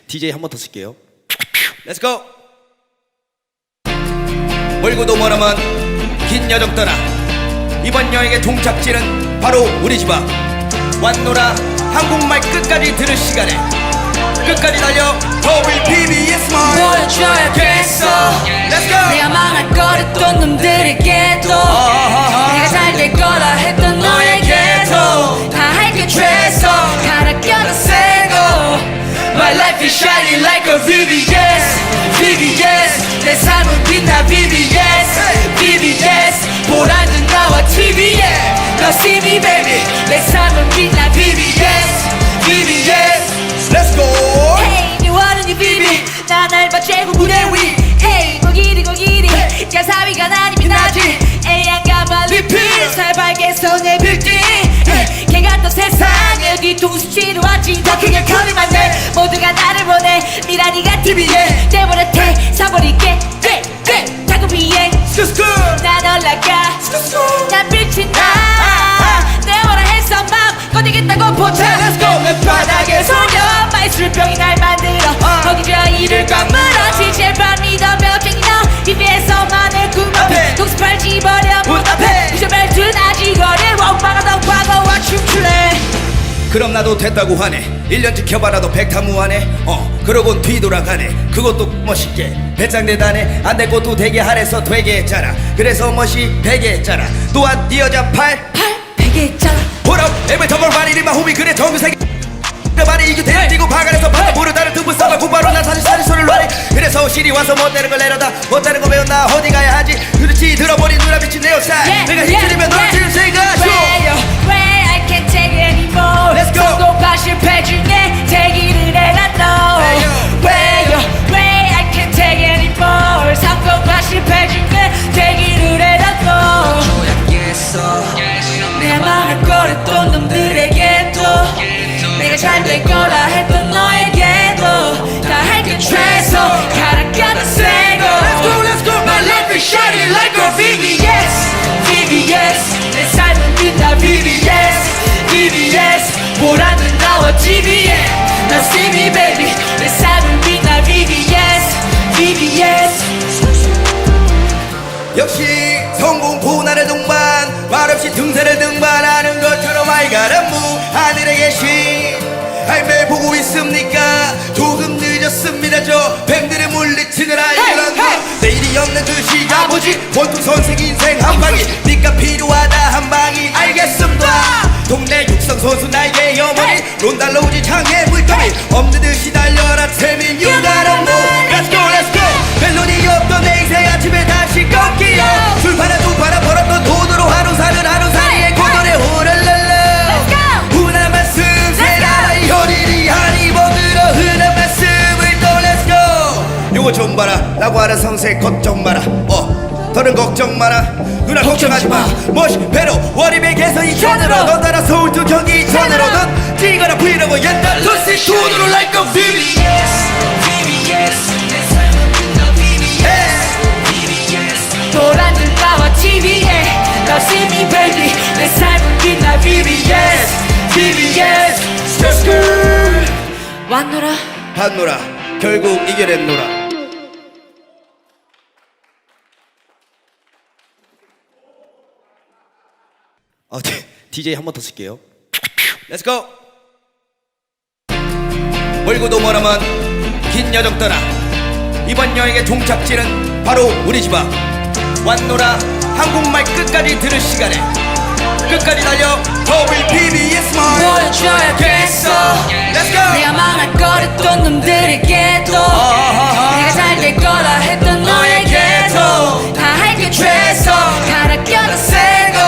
DJ 한 번 더 쓸게요. Let's go. 멀고도 머나먼 긴 여정 떠나 이번 여행의 종착지는 바로 우리 집 앞. 왔노라 한국말 끝까지 들을 시간에 끝까지 달려 WPBS 보여줘야겠어. Let's go. 내가 망할 거랬던 놈들에게도 내가 잘 될 거라 했던 너에게도 다 할게 최소 갈아 껴도 세고 My life is shining like a VVS VVS 내 삶은 빛나 VVS VVS 보라는 나와 TV에 너 see me baby 내 삶은 빛나 VVS VVS Let's go. Hey 네 원은 네 VV 난 알바 최고 무대 위 Hey 고기리 가사위가 나니 빛나지 애양가 말리필 살발게 손에 빌딩 개 같던 세상에 뒤통수 치러 왔지 더 크게 커리만 돼 모두가 나를 보내 미라니가 TV에 내버려태 사버릴게 타고 비행 난 올라가 난 빛이 나내 뭐라 했어 맘 꺼내겠다고 포착 Let's go 내 바닥에 소녀 마이술병이 날 만들어 거기 저 이를 꽉 물어 지칠 밤 믿어 벽쟁이 너 입에서만의 꿈 앞에 독습할 집어려 문 앞에 부셔벨 둔아지 거릴 원망하 던 과거와 춤출래 그럼 나도 됐다고 하네. 1년 지켜봐라도 백타무하네. 그러곤 뒤돌아가네. 그것도 멋있게 배짱 대단해. 안 될 것도 되게 하래서 되게 했잖아. 그래서 멋이 되게 했잖아. 또한 네 여자 팔 베개 있잖아 보라 앱을 더블 바리리 마호미 그래 정규세계 말이 이게 대지고 바가에서 바다 부르다는 등분 써봐 구바로 난 사실 소리를 놔리 그래서 실이 와서 못되는 걸 내려다 못되는 거 배웠나 어디 가야 하지 그렇지 들어버린 누나 미친 내 옷살 내가 힘들면 너를 지을 생각 Where I can't take it anymore Let's go. 성공과 실패 중에 대기를 해라 너 Where I can't take it anymore 성공과 실패 중에 대기를 해라 너 내 망할 거랬던 놈들에게도 내가 잘 될 거라 했던 너에게도 다 할게 최소 갈아 껴도 세고 Let's go My life is shining like a VVS VVS 내 삶은 빛나 VVS VVS 보라는 나와 TV에 너 see me baby 내 삶은 빛나 VVS VVS 역시 성공 고난의 동반 말없이 등산을 등반하는 것처럼 알가란무 하늘에 계신 하이메 보고 있습니까 조금 늦었습니다 저 뱀들을 물리치는 아이런 내일이 없는 듯이 가보지 원투 선생 인생 한방이 니가 필요하다 한방이 알겠습니다 동네 육상 선수 나에게 어머니 론달로우지 창에 물더미 없는 듯이 달려라 태민 유다란무 Let's go let's go 멜론이 없던 내 인생 아침에 다시 꺾이요 줄파나 두파나 벌었던 돈으로 하루 사는 하루살이의 고전의 호랄랄라 훈한 말씀 세라 현일이 한 입어들어 흔한 말씀을 또 Let's go 요거 좀 봐라 라고 하는 성세 걱정 마라 더는 걱정 마라 누나 걱정하지 마 멋이 배로 월입의 개성이 천으로 넌 따라 서울 두 경기 천으로 넌 뛰거나 브이로그 옛날 루시 돈으로 like a VVS 내 삶은 빛나 VVS 보라는 나와 TV에 너 see me baby 내 삶은 빛나 VVS VVS 스크스 왔노라 봤노라 결국 이겨냈노라 DJ 한 번 더 쓸게요. Let's go. 멀고도 머나먼 긴 여정 떠나 이번 여행의 종착지는 바로 우리 집 앞. 왔노라 한국말 끝까지 들을 시간에 끝까지 달려 WPBS 보여줘야겠어. Let's go. 내가 망할 거랬던 놈들에게도 내가 잘 될 거라 했던 너에게도 다 할게 최소 갈아 껴도 세고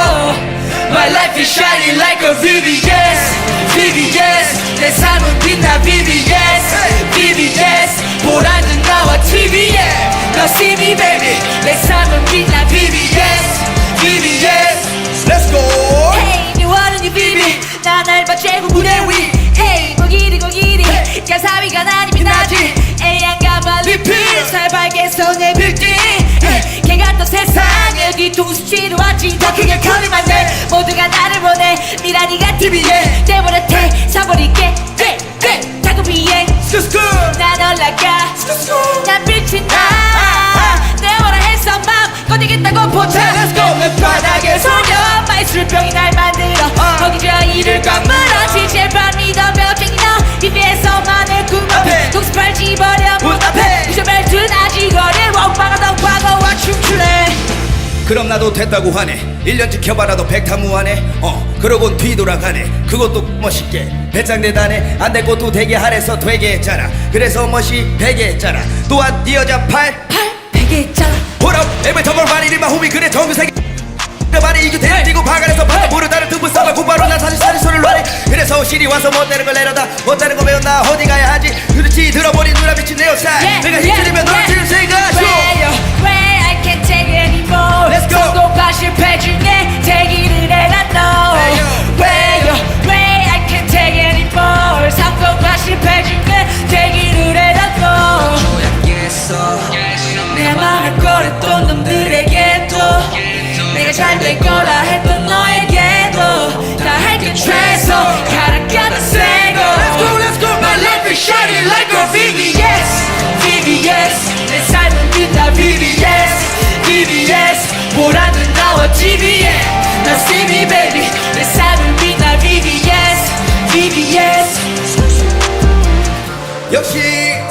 My life is shining like a VVS VVS 내 삶은 빛나 VVS VVS 보라는 나와 TV에 너 see me baby 내 삶은 빛나 VVS VVS Let's go. Hey 네 원은 네 VV 난 알바 최고 무대 위 Hey 고기리 가사위가 나니 빛나지 애양가 말리필 살발게 손에 빌딩 개 같던 세상에 뒤통수 치러 왔지 더 크게 커리만 돼 모두가 나를 보내 미라니가 TV에 내버려태 사버릴게 타고 비행 스쿠 난 올라가 난 빛이 나내 뭐라 해서 맘 꺼내겠다고 보자 Let's go 바닥에 소녀 마이술병이 날 만들어 거기저기를 꽉물어 제발 믿어 벽쟁이 너 입에서만의 꿈 앞에 독습할 집어려 문 앞에 유저벨 드나지거리 원방하던 과거와 춤출래 그럼 나도 됐다고 하네 1년 지켜봐라도 백타무하네 그러곤 뒤돌아가네 그것도 멋있게 배짱 대단해 안 될 것도 되게 하래서 되게 했잖아 그래서 멋이 되게 했잖아 또한 네 여자 팔 되게 했잖아 홀업 every time I my homie 그래 정규세계 말이 이겨 대리고 바가에서 바다 모르다는 등분 싸봐 곧바로 난 사실 소리를 놔래 그래서 실이 와서 못되는 걸 내려다 못되는 거 배웠나 어디 가야 하지 그렇지 들어버린 누나 미친 내 옷살 내가 힘들면 널 지금 생각하쇼 Way I can't take it anymore Let's go. 성공과 실패 중에 대기를 해난 너 Way I can't take it anymore 성공과 실패 중에 대기를 해난 너 내 맘을 꺼냈던 놈들에게도 내가 잘 될 거라 했던 너에게도 다 할게 최소 가라가다 세고 Let's go My life is shining like a VVS VVS 내 삶은 빛나 VVS VVS 보라는 나와 TV에 Now see me baby 내 삶은 빛나 VVS VVS 역시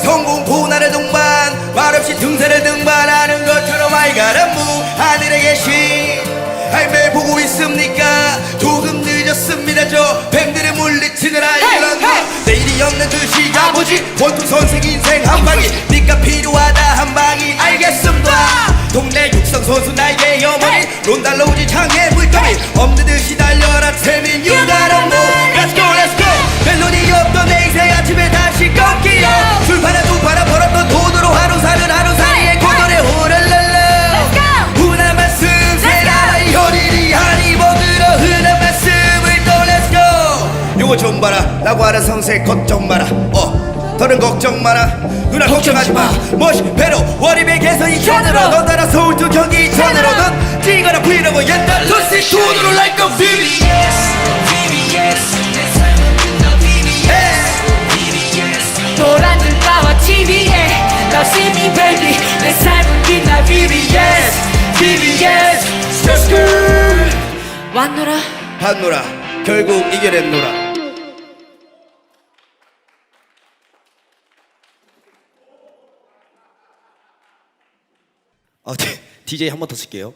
성공포 나를 동반 말없이 등산을 등반하는 것처럼 I got a move 하늘에 계신 매일 보고 있습니까 조금 늦었습니다 저 뱀들의 물리치는 아이란 내일이 없는 듯이 가보지 원투 선생 인생 한방이 니가 필요하다 한방이 알겠습니다 동네 육성 선수 나에게 어머니 론달러 우지 창에 물더미 없는 듯이 달려라 태민 You got a move Let's go let's go 멜로디 없던 내 인생 아침에 다시 꺾이요 술 팔아 두 팔아 벌었던 돈으로 하루 사는 하루 사이에 고도래 호랄랄라 훈한 말씀 세나라의 현일이 하니 먹으러 흔한 말씀을 또 Let's go 요거 좀 봐라 라고 하는 성세 걱정 마라 더는 걱정 마라 누나 걱정하지 마 멋이 배로 월입에게서 이천으로 넌 따라 서울 두 경기 이천으로 넌 뛰거나 브이로그 옛날 루시 돈으로 like a VVS 보란 눈가와 TV에 Now see me baby 내 삶은 빛나 VVS VVS 스크스 왔노라 봤노라 결국 이겨냈노라 DJ 한 번 더 쓸게요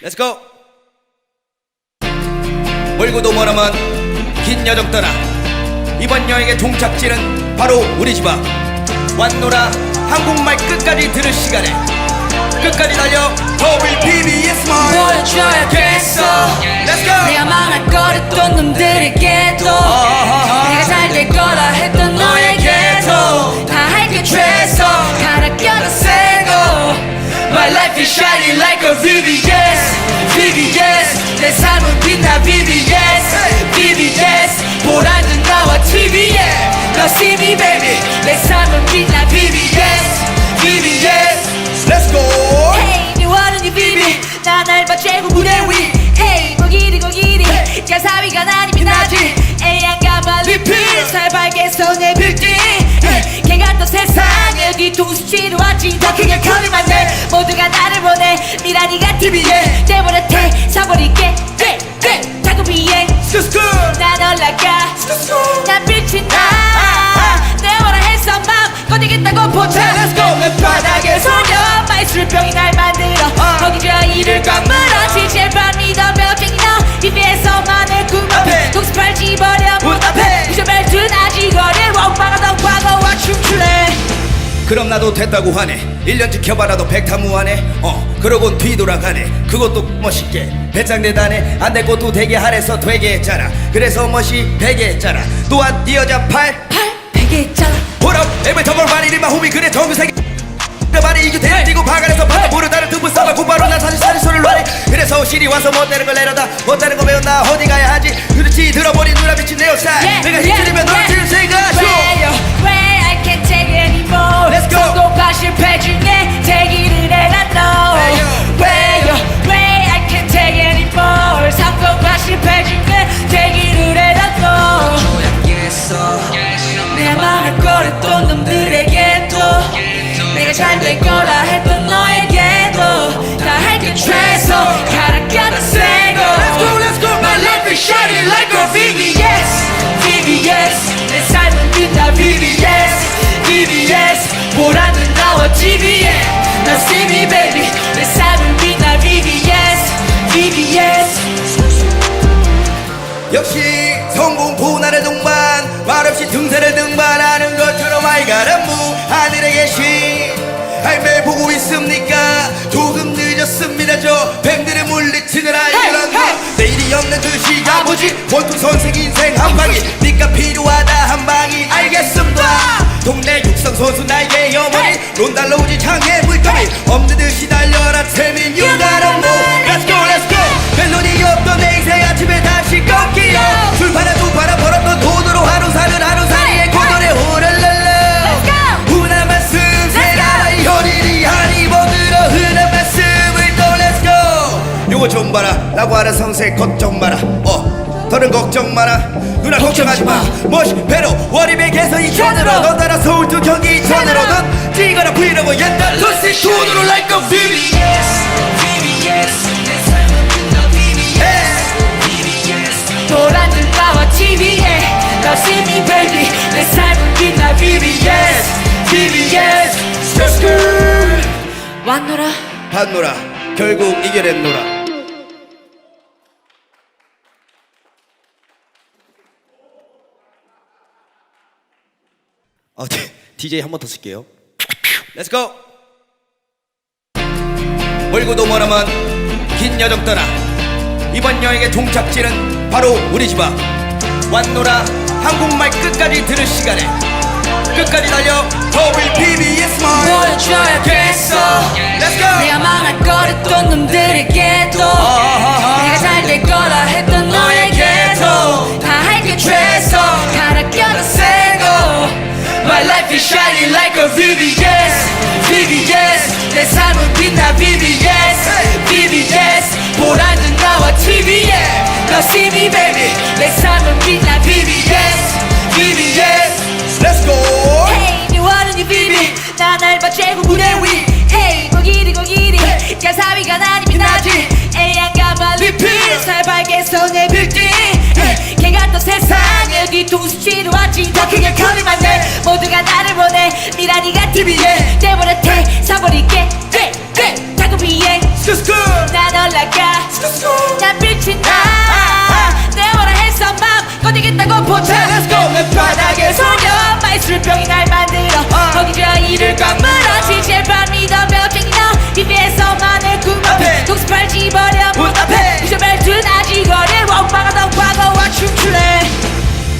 Let's go 멀고도 머나먼 긴 여정 떠나 이번 여행의 종착지는 바로 우리 집 앞 왔노라 한국말 끝까지 들을 시간에 끝까지 달려 WPBS 보여줘야겠어 Let's go 내가 망할 거랬던 놈들에게도 내가 잘 될 거라 했던 너에게도 다 할게 최소 갈아 껴다 세고 My life is shining like a VVS VVS 내 삶은 빛나 VVS VVS 보라는 나와 TV에 Now see me baby 내 삶은 빛나 VVS VVS Let's go Hey 네 원은 이 비비 난 알바 최고 무대 위 Hey 고기리 가사위가 아니면 나지 애양가만 리필 살벌게 손에 빌딩 개 같던 세상에 뒤통수 치러 왔지 더 크게 커리만 돼 모두가 나를 보내 미라니가 TV에 내버려태 사버릴게 타고 비행 난 올라가 난 빛이 나내 뭐라 해서 맘 꺼내겠다고 보자 Let's go 바닥에 소녀 마이술병이 날 만들어 거기저기를 꽉물어 제발 믿어 벽쟁이 너 입에서만의 꿈 앞에 독습할 집어려 문 앞에 유저벨 드나지거리 원방하던 과거와 춤출래 그럼 나도 됐다고 하네 1년 지켜봐라도 백타무하네 그러곤 뒤돌아가네 그것도 멋있게 배짱 대단해 안 될 것도 되게 하래서 되게 했잖아 그래서 멋이 되게 했잖아 또한 네 여자 팔 되게 했잖아 홀업 every time I my homie 그래 정규세계 말이 이겨 대리고 바가에서 바다 모르다는 등분 싸봐 곧바로 난 사실 소리를 놔래 그래서 실이 와서 못되는 걸 내려다 못되는 거 배웠나 어디 가야 하지 그렇지 들어버린 누나 미친 내 옷살 내가 힘들면 널 지금 생각하쇼 Way I can't take it anymore Let's go. 성공과 실패 중에 대기를 해난 너 Way I can't take it anymore 성공과 실패 중에 대기를 해난 너내 맘을 꺼냈던 놈들에게도 내가 잘 될 거라 했던 너에게도 다 할게 최소 가라가는 새고 Let's go My life is shining like a VVS VVS 내 삶은 빛나 VVS VVS 보라는 나와 TV에 나 see me baby 내 삶은 빛나 VVS VVS 역시 성공 고난의 동반 말없이 등산을 등반하는 것처럼 I got a move 하늘에 계신 할매 보고 있습니까 조금 늦었습니다 저 뱀들의 물리치는 아이런 거 내일이 없는 듯이 아버지 원투 선생 인생 한 방이 니가 필요하다 한 방이 알겠습니다 동네 육상 선수 나에게 어머니 론달로우지 창의 물감이 없는 듯이 달려라 태민 you got a move Let's go let's go 멜로디 없던 내 인생 아침에 다시 꺾이요 술 팔아 두 팔아 벌었던 돈으로 하루 사는 하루살이의 고전에 호랄랄라 흔한 말씀 세라의 현일이 한 입어들어 흔한 말씀을 또 Let's go 요거 좀 봐라 라고 하는 성세 걱정 마라 더는 걱정 마라 누나 걱정하지 마 멋이 배로 월입에게서 이천으로 넌 따라 서울 두 경기 이천으로 넌 찌거나 브이로그 옛날 루시 돈으로 like a VVS VVS 내 삶은 빛나 VVS VVS 보라는 나와 TV에 Now see me baby 내 삶은 빛나 VVS VVS 스크스 왔노라 봤노라 결국 이겨냈노라 DJ 한 번 더 쓸게요. Let's go. 멀고도 머나먼 긴 여정 떠나 이번 여행의 종착지는 바로 우리 집 앞. 왔노라 한국말 끝까지 들을 시간에 끝까지 달려 WPBS만 보여줘야겠어 Let's go. 내가 망할 거랬던 놈들에게도 내가 잘 될 거라 했던 너에게도 다 할게 최소 갈아 껴도 세고 My life is shining like a VVS VVS 내 삶은 빛나 VVS VVS 보라는 나와 TV에 Now see me baby 내 삶은 빛나 VVS VVS Let's go. Hey 네 원은 네 비비 난 알바 최고 무대 위 Hey 고기리 가사위가 나니 빛나지 애양가 말리필 살발게서 내 빌딩 개 같던 세상에 뒤통수 치러 왔지 더 크게 커리만 돼 모두가 나를 보내 미라니가 TV에 내버려태 사버릴게 타고 비행 난 올라가 난 빛이 나 내버려 해서 맘 꺼내겠다고 포착 Let's go 내 바닥에 소녀 마이술병이 날 만들어 거기 저 이를 꽉 물어 제발 믿어며 땡기나 TV에서만의 꿈 앞에 독수팔 집어려 문 앞에 부셔벨트 나지거리 롱방하던 과거와 춤출래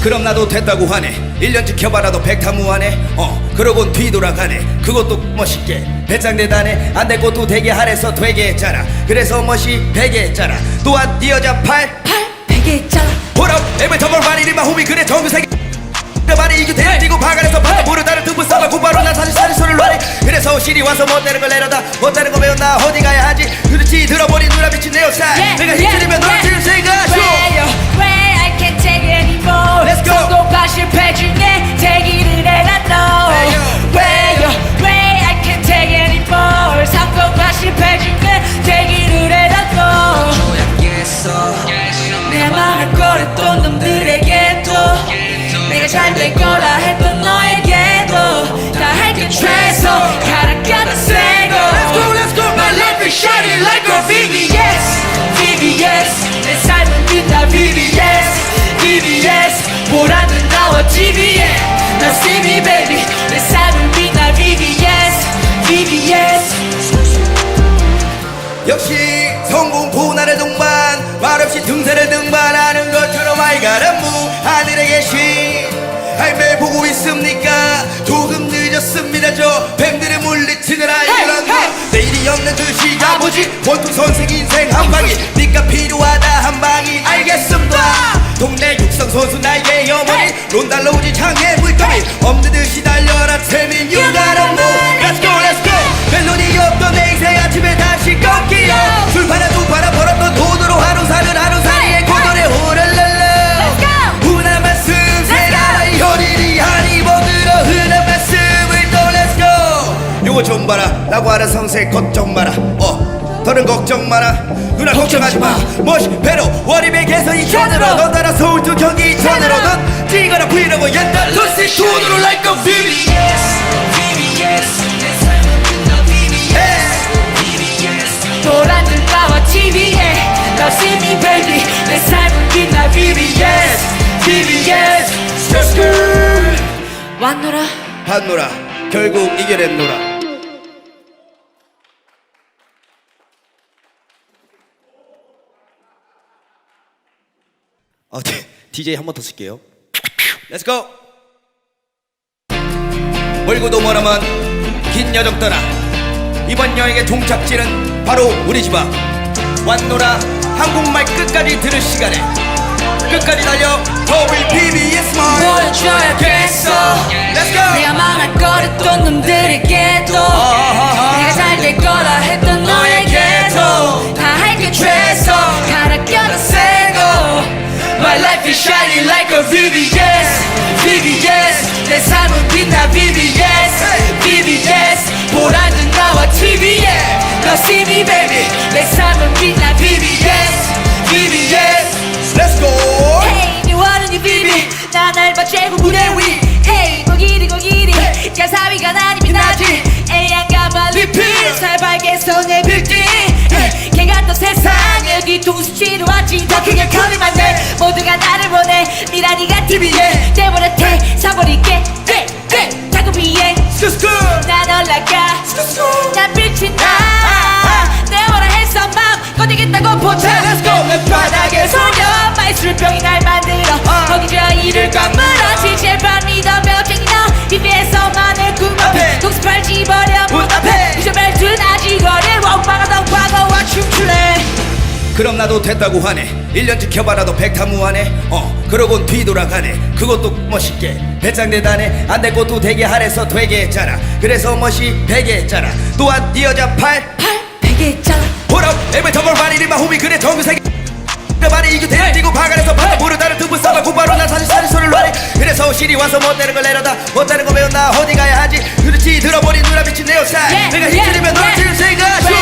그럼 나도 됐다고 하네 1년 지켜봐라도 백타무하네 그러곤 뒤돌아가네 그것도 멋있게 배짱 대단해 안 될 것도 되게 하래서 되게 했잖아 그래서 멋이 되게 했잖아 또한 네 여자 팔 베개 했잖아 보라 every time I ride in my homie 그래 정규세계 말이 이게 대지고 바가에서 바다 모르다는 등분 써봐 곧바로 난 사실 소리를 놔리 그래서 실이 와서 못되는 걸 내려다 못되는 거 배웠나 어디 가야 하지 그렇지 들어버린 누나 미친 내 옷살 내가 힘들면 널 지를 생각쇼 Where I can't take it anymore Let's go. 성공과 실패 중에 대기를 해라 너 Where I can't take it anymore 성공과 실패 중에 대기를 해라 너 내 망할 거랬던 놈들에게도 내가 잘 될 거라 했던 너에게도 다 할게 최소 가라가는 새고 Let's go My life is shining like a VVS VVS 내 삶은 빛나 VVS VVS 보라는 나와 TV에 Now see me baby 내 삶은 빛나 VVS VVS 역시 성공 고난의 동반 말없이 등산을 등반하는 것처럼 I got a move 하늘에 계신 할매 보고 있습니까 조금 늦었습니다 저 뱀들의 물리치는 아이런 거 내일이 없는 듯이 아버지 원투 선생 인생 한 방이 니가 필요하다 한 방이 알겠습니다 동네 육상 선수 나에게 어머니 론달로우지 창의 물감이 없는 듯이 달려라 태민 you got a move Let's go let's go 멜로디 없던 내 인생 아침에 다시 꺾이요 술 팔아 두 팔아 벌었던 돈으로 하루 사는 하루살이의 고전에 호랄랄라 흔한 말씀 세라의 현일이 한 입어들어 흔한 말씀 요거 좀 봐라 라고 하는 성세 걱정 마라 더는 걱정 마라 누나 걱정하지 마 멋이 배로 원입의 개선 2천으로 넌 따라 서울 두 경기 2천으로 넌 뛰거나 브이로그 옛날 루시 투어로 like a VVS 노란 눈가와 TV에 Now see me baby 내 삶은 빛나 VVS 왔노라 봤노라 결국 이겨냈노라 DJ 한 번 더 쓸게요. Let's go. 멀고도 머나먼 긴 여정 떠나 이번 여행의 종착지는 바로 우리 집 앞 왔노라 한국말 끝까지 들을 시간에 끝까지 달려 WPBS 마을 보여줘야겠어 Let's go. 내가 망할 거랬던 놈들에게도 내가 잘 될 거라 했던 너에게도 다 할게 최소 갈아 껴도 세고 My life is shining like a VVS 내 삶은 빛나 VVS 보란 듯 나와 TV에 Now see me baby 내 삶은 빛나 VVS Let's go. Hey 네 원은 이 비비 나 날봐 최고 무대 위 Hey 고기리 가사위가 나니 빛나지 애양가만 리필 살발게 손에 빌딩 개 같던 세상에 뒤통수 치러 왔지 더 크게 커리만 돼 모두가 나를 원해 미라니가 TV에 내버려태 사버릴게 자꾸 비행 난 올라가 난 빛이 나내 뭐라 했어 맘 꺼내겠다고 포착 Let's go. 바닥에 소녀 마이술병이 날 만들어 거기 저 이를 꽉물어 지체반 믿어 벽쟁이 너 입에서만의 꿈 앞에 독습할 집어려 문 앞에 이제 말투 나지거리 원방하던 과거와 춤출래 그럼 나도 됐다고 하네 1년 지켜봐라도 백타무하네 그러곤 뒤돌아가네 그것도 멋있게 배짱 대단해 안 될 것도 되게 하래서 되게 했잖아 그래서 멋이 되게 했잖아 또한 네 여자 팔 베개 했잖아 보라 every time I ride in my homie 그래 정규세계 말이 이겨 대뛰고 바가에서 바다 모르다는 두부 싸봐 곧바로 난 사실 소리를 놔래 그래서 시리 와서 못되는 걸 내려다 못되는 거 배웠나 어디 가야 하지 그렇지 들어버린 누나 미친 내 옷살 내가 힘들면 너를 지금 생각하쇼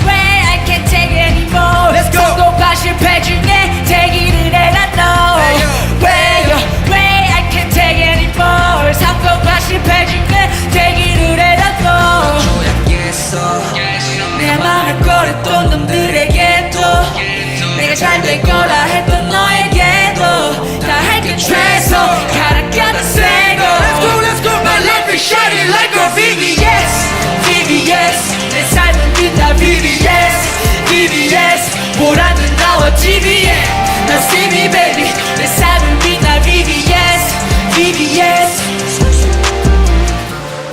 Where I can't take it anymore Let's go. 성공과 실패 중에 대기를 해라 너 Where I can't take it anymore 성공과 실패 중에 대기를 해라 너 내 맘을 꺼냈던 놈들에게도 내가 잘 될 거라 했던 너에게도 다 할게 최소 갈아 껴도 세고 Let's go. My life is shining like a VVS 내 삶은 빛나 VVS 보란 듯 나와 TV에 Now see me baby 내 삶은 빛나 VVS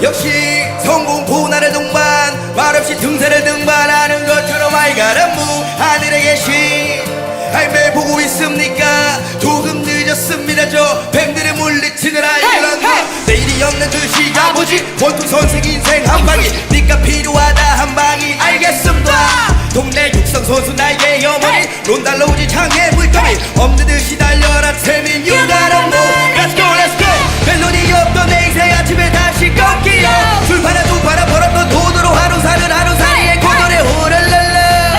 역시 성공포 나를 동반 말없이 등산을 등반하는 것처럼 알가란 무 하늘에 계신 매일 보고 있습니까 조금 늦었습니다 저 뱀들의 물리치는 알기란 거 내일이 없는 듯이 가보지 원투 선생 인생 한방이 니가 필요하다 한방이 알겠습니다 동네 육성 선수 나에게 어머니 론달러 우지 창에 물더미 없는 듯이 달려라 태민 유다란 무 Let's go let's go 멜로디 없던 내 인생 아침에 다시 꺾이요 술 팔아 두 팔아 벌었던 돈으로 하루 사는 하루살이의 고전에 호랄랄라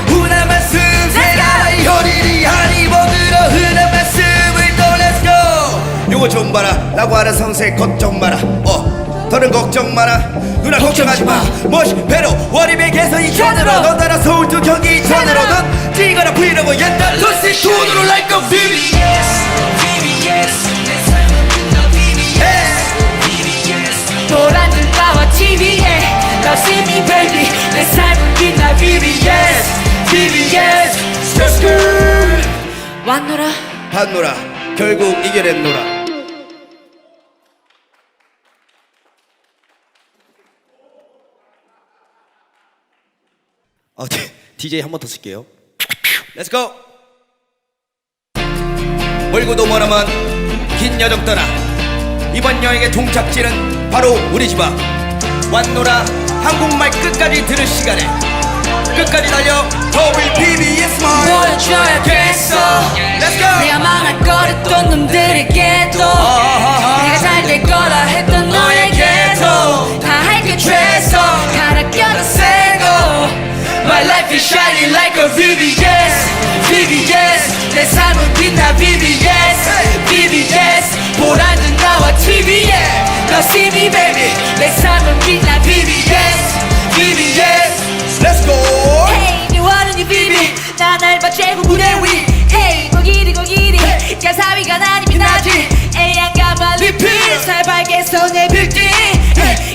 흔한 말씀 세라의 현일이 하니 먹으러 흔한 말씀을 또 Let's go 요거 좀 봐라 라고 하는 성세 걱정 마라 더는 걱정 마라 누나 걱정하지 마 멋이 배로 원입의 개선 2천으로 넌 따라 서울 두 경기 2천으로 넌 뛰거나 브이로그 옛날 루시 투어로 like a VVS 노란 눈가와 TV에 Now see me baby 내 삶은 빛나 VVS 왔노라 봤노라 결국 이겨냈노라 DJ 한 번 더 쓸게요. Let's go. 멀고도 머나먼 긴 여정 떠나 이번 여행의 종착지는 바로 우리 집 앞 왔노라 한국말 끝까지 들을 시간에 끝까지 달려 WPBS 마을 보여줘야겠어 Let's go. 내가 망할 거랬던 놈들에게도 내가 잘 될 거라 했던 너에게도 다 할게 최소 shining like a VVS VVS 내 삶은 빛나 VVS VVS 보라는 나와 TV에 너 see me baby 내 삶은 빛나 VVS VVS Let's go Hey 네 원하는 VV 난 알바 최고 무대 위 Hey 고기리 가사위가 난 이미 나지 애양가만 리필 살벌게 손에 빌딩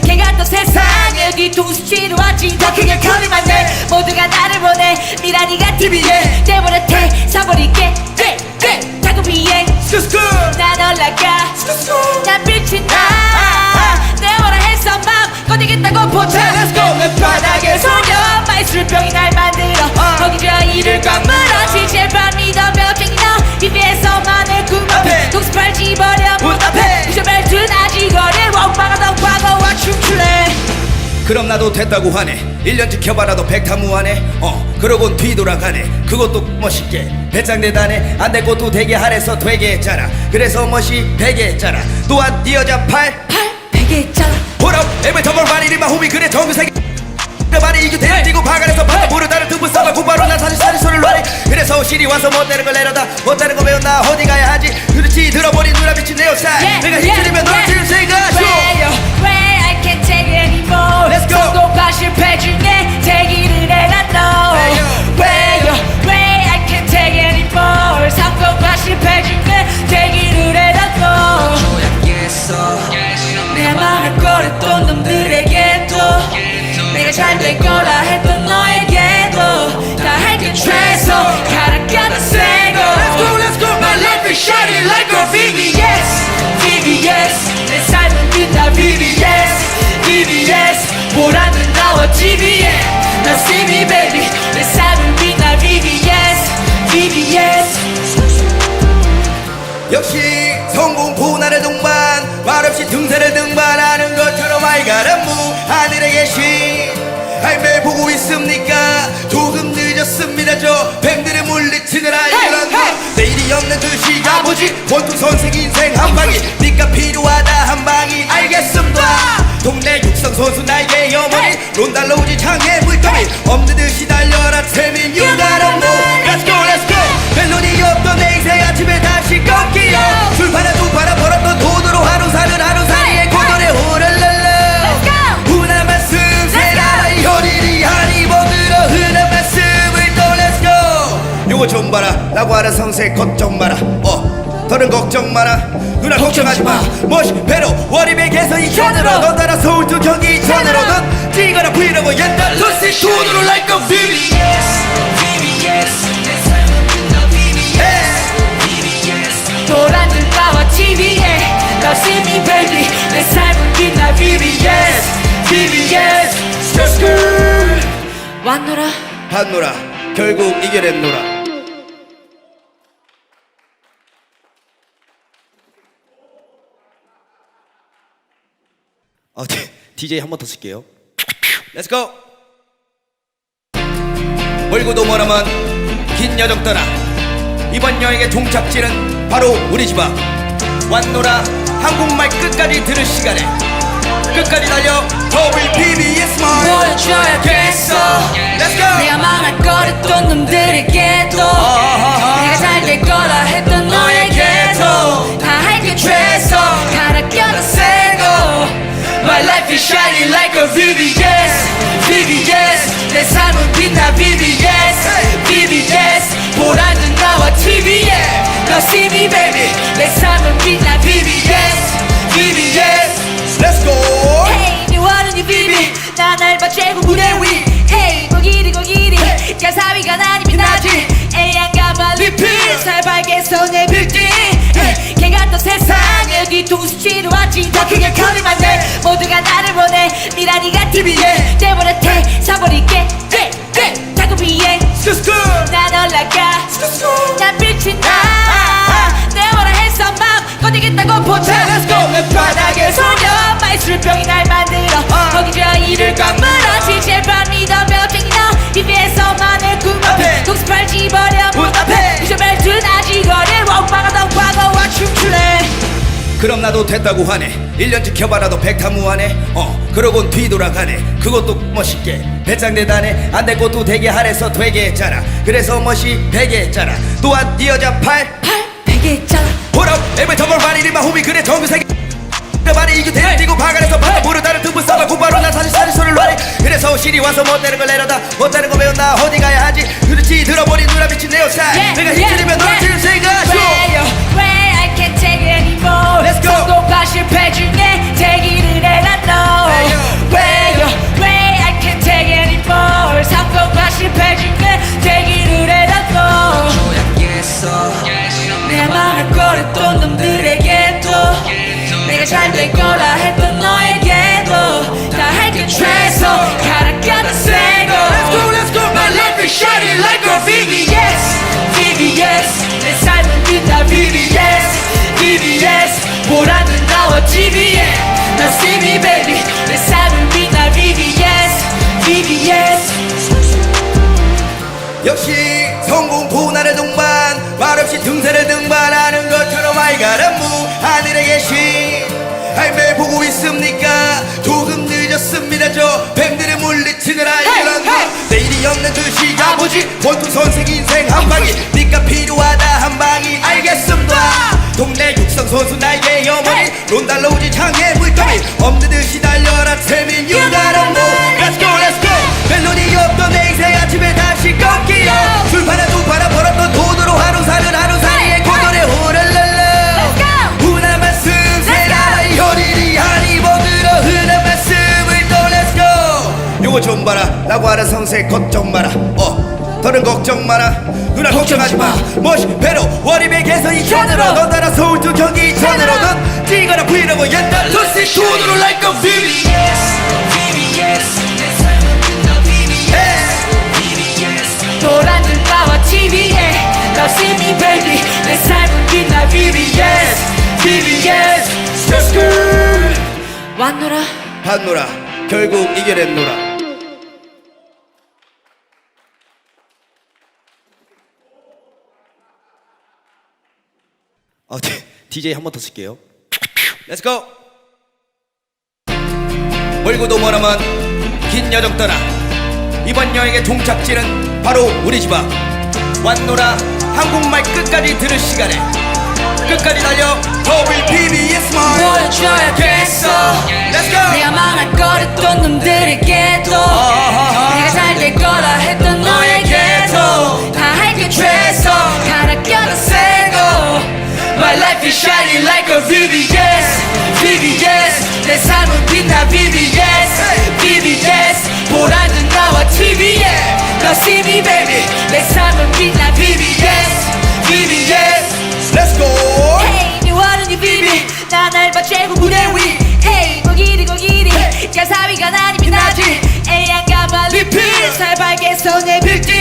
개 같던 세상에 뒤통수 치러 왔지 더 크게 커리만 내 모두가 나를 보내 미라니가 TV에 내버려태 사버릴게 타고 비행 난 올라가 난 빛이 나내 뭐라 했어 맘 꺼내겠다고 포착 Let's go 내 바닥에 소녀 마이술병이 날 만들어 거기 저 이를 꽉 물어 제발 믿어 벽쟁이 너 입에서만의 꿈 앞에 독습할 집어려 문 앞에 부셔벨 둔아지 거릴 원망하던 과거와 춤출래 그럼 나도 됐다고 하네 1년 지켜봐라도 백타무하네 그러곤 뒤돌아가네 그것도 멋있게 배짱 대단해 안 될 것도 되게 하래서 되게 했잖아 그래서 멋이 되게 했잖아 또한 네 여자 팔 베개 했잖아 보라 every time I run my homie 그래 정규세계 말이 이겨 대지고 바가에서 바다 모르다는 틈을 써봐 곧바로 난 사실 소리를 놔리 그래서 실이 와서 못되는 걸 내려다 못되는 거 배운다 어디 가야 하지 그렇지 들어버린 누나 미친 내 역사 내가 힘들면 너를 들 생각 Where I can't take it anymore Let's go. 성공과 실패 중에 대기를 해놨어 Where I can't take it anymore 성공과 실패 중에 대기를 해놨어 내가 망할 거랬던 놈들에게도 내가 잘 될 거라 했던 너에게도 다 할게 최소 가라가다 세고 Let's go My life is shining like a VVS VVS 내 삶은 빛나 VVS VVS 보라는 나와 TV에 너 see me baby 내 삶은 빛나 VVS VVS 역시 성공 고난의 동반 말없이 등산을 등반하는 것처럼 I got a move 하늘에 계신 매 보고 있습니까 조금 늦었습니다 저 뱀들의 물리치느라 이런 거 내일이 없는 듯이 가보지 원투 선생 인생 한방이 니가 필요하다 한방이 알겠습니다 동네 육상 선수 나에게 어머니 론달러 우지 창에 물더미 없는 듯이 달려라 태민 you got a move Let's go let's go 멜로디 없던 내 인생 아침에 다시 꺾이요 술 팔아 두 팔아 벌었던 돈으로 하루 사는 하루 사이에 고전에 호랄랄라 흔한 말씀 세라이 허리리 하니 버들어 흔한 말씀을 또 Let's go 요거 좀 봐라 라고 하는 성세 걱정 마라 더는 걱정 마라 누나 걱정하지 마 멋이 배로 월입에게서 이천으로 넌 따라 서울 두 경기 이천으로 넌 찌거나 브이로그 옛날 루시 돈으로 like a VVS VVS 보라는 나와 TV에 너 see me baby 내 삶은 빛나 VVS VVS 왔노라 봤노라 결국 이겨냈노라 DJ 한 번 더 쓸게요 Let's go 멀고도 머나먼 긴 여정 떠나 이번 여행의 종착지는 바로 우리 집 앞 왔노라 한국말 끝까지 들을 시간에 끝까지 달려 WPBS만 보여줘야겠어 Let's go 내가 망할 거랬던 놈들에게도 내가 잘 될 거라 했던 너에게도 다 할게 최소 갈아 껴다 세고 My life is shining like a VVS VVS 내 삶은 빛나 VVS VVS 보라는 나와 TV에 너 see me baby 내 삶은 빛나 VVS VVS Let's go Hey 네 원하는 VV 난 알바 최고 무대 위 Hey 고기리 가사위가 난 이미 나지 애양가만 리필 살벌게 손에 빌딩 개 같던 세상에 뒤통수 치러 왔지 더 크게 커리만 내 모두가 나를 보내 미라니가 TV에 내버려태 사버릴게 타고 비행 난 올라가 난 빛이 나내 뭐라 했어 맘 꺼내겠다고 포착 내 바닥에 소녀 마이술병이 날 만들어 거기 저 이를 꽉 물어 제발 믿어 벽쟁이 너 입에서만의 꿈 앞에 독습할 집어려 문 앞에 부셔벨 둔아지 거릴 원망하던 과거와 춤출래 그럼 나도 됐다고 하네 1년 지켜봐라도 백타무하네 그러곤 뒤돌아가네 그것도 멋있게 배짱 대단해 안 될 것도 되게 하래서 되게 했잖아 그래서 멋이 베게 했잖아 또한 네 여자 팔 베개 있잖아 Hold up every time I ride it my homie 그래 정규 세계 말이 이게 대리고 박아내서 바다 모르다는 등분 싸봐 곧바로 난 사실 소리를 놔리 그래서 실이 와서 못되는 걸 내려다 못되는 거 배웠나 어디 가야 하지 그렇지 들어버린 누나 미친 내 옷살 내가 힘들면 널 지금 생각하쇼 Where I can't take it anymore Let's go. 성공과 실패 중에 대기를 해라 너 Where I can't take it anymore 성공과 실패 중에 대기를 해라 너 내 맘을 꺼냈던 놈들에게도 내가 잘 될 거라 했던 너에게도 다 할 게 최소 가라가다 세고 Let's go My life is shining like a VVS VVS 내 삶은 빛나 VVS VVS 보라는 나와 TV에 나 see me baby 내 삶은 빛나 VVS VVS 역시 성공포 나를 동반 말없이 등산을 등반하는 것처럼 I got a move 하늘에 계신 매 보고 있습니까 조금 늦었습니다 저 뱀들을 물리치는 아이런 내일이 없는 듯이 가보지 본투 선생 인생 한방이 니가 필요하다 한방이 알겠습니다 동네 육상 선수 나에게 어머니 론달러 우지 창에 물감이 없는 듯이 달려라 태민 You got a move Let's go let's go 멜로디 없던 내 인생 아침에 다시 꺾이요 술 팔아 두 팔아 벌었던 돈으로 하루 사는 하루살이의 고도래 후랄랄라 흔한 말씀 세나라의 현일이 하니 뭐들어 흔한 말씀을 또 Let's go 요거 좀 봐라 라고 하는 성세 걱정 마라 더는 걱정 마라 누나 걱정하지 마 멋이 배로 월입의 개선 2천으로 넌 따라 서울 두 경기 2천으로 넌 뛰거나 브이로그 옛날 루시 돈으로 like a VVS 내 삶은 빛나 VVS 도란들 나와 TV에 나 see me baby 내 삶은 빛나 VVS VVS 왔노라 봤노라 결국 이겨냈노라 DJ 한 번 더 쓸게요 Let's go 멀고도 머나먼 긴 여정 떠나 이번 여행의 종착지는 바로 우리 집 앞 왔노라 한국말 끝까지 들을 시간에 끝까지 달려 WPBS 보여줘야겠어 Let's go 내가 망할 거랬던 놈들에게도 내가 잘 될 거라 했던 너에게도 다 할 게 최소 가라가다 세고 My life is shining like a VVS VVS 내 삶은 빛나 VVS VVS 보라는 나와 TV에 너 see me baby 내 삶은 빛나 VVS VVS Let's go Hey 미워하는 이 비비 나 날봐 최고 무대 위 Hey 고기리 가사위가 나니 빛나지 애양가만 리필 살발게서 내 빌딩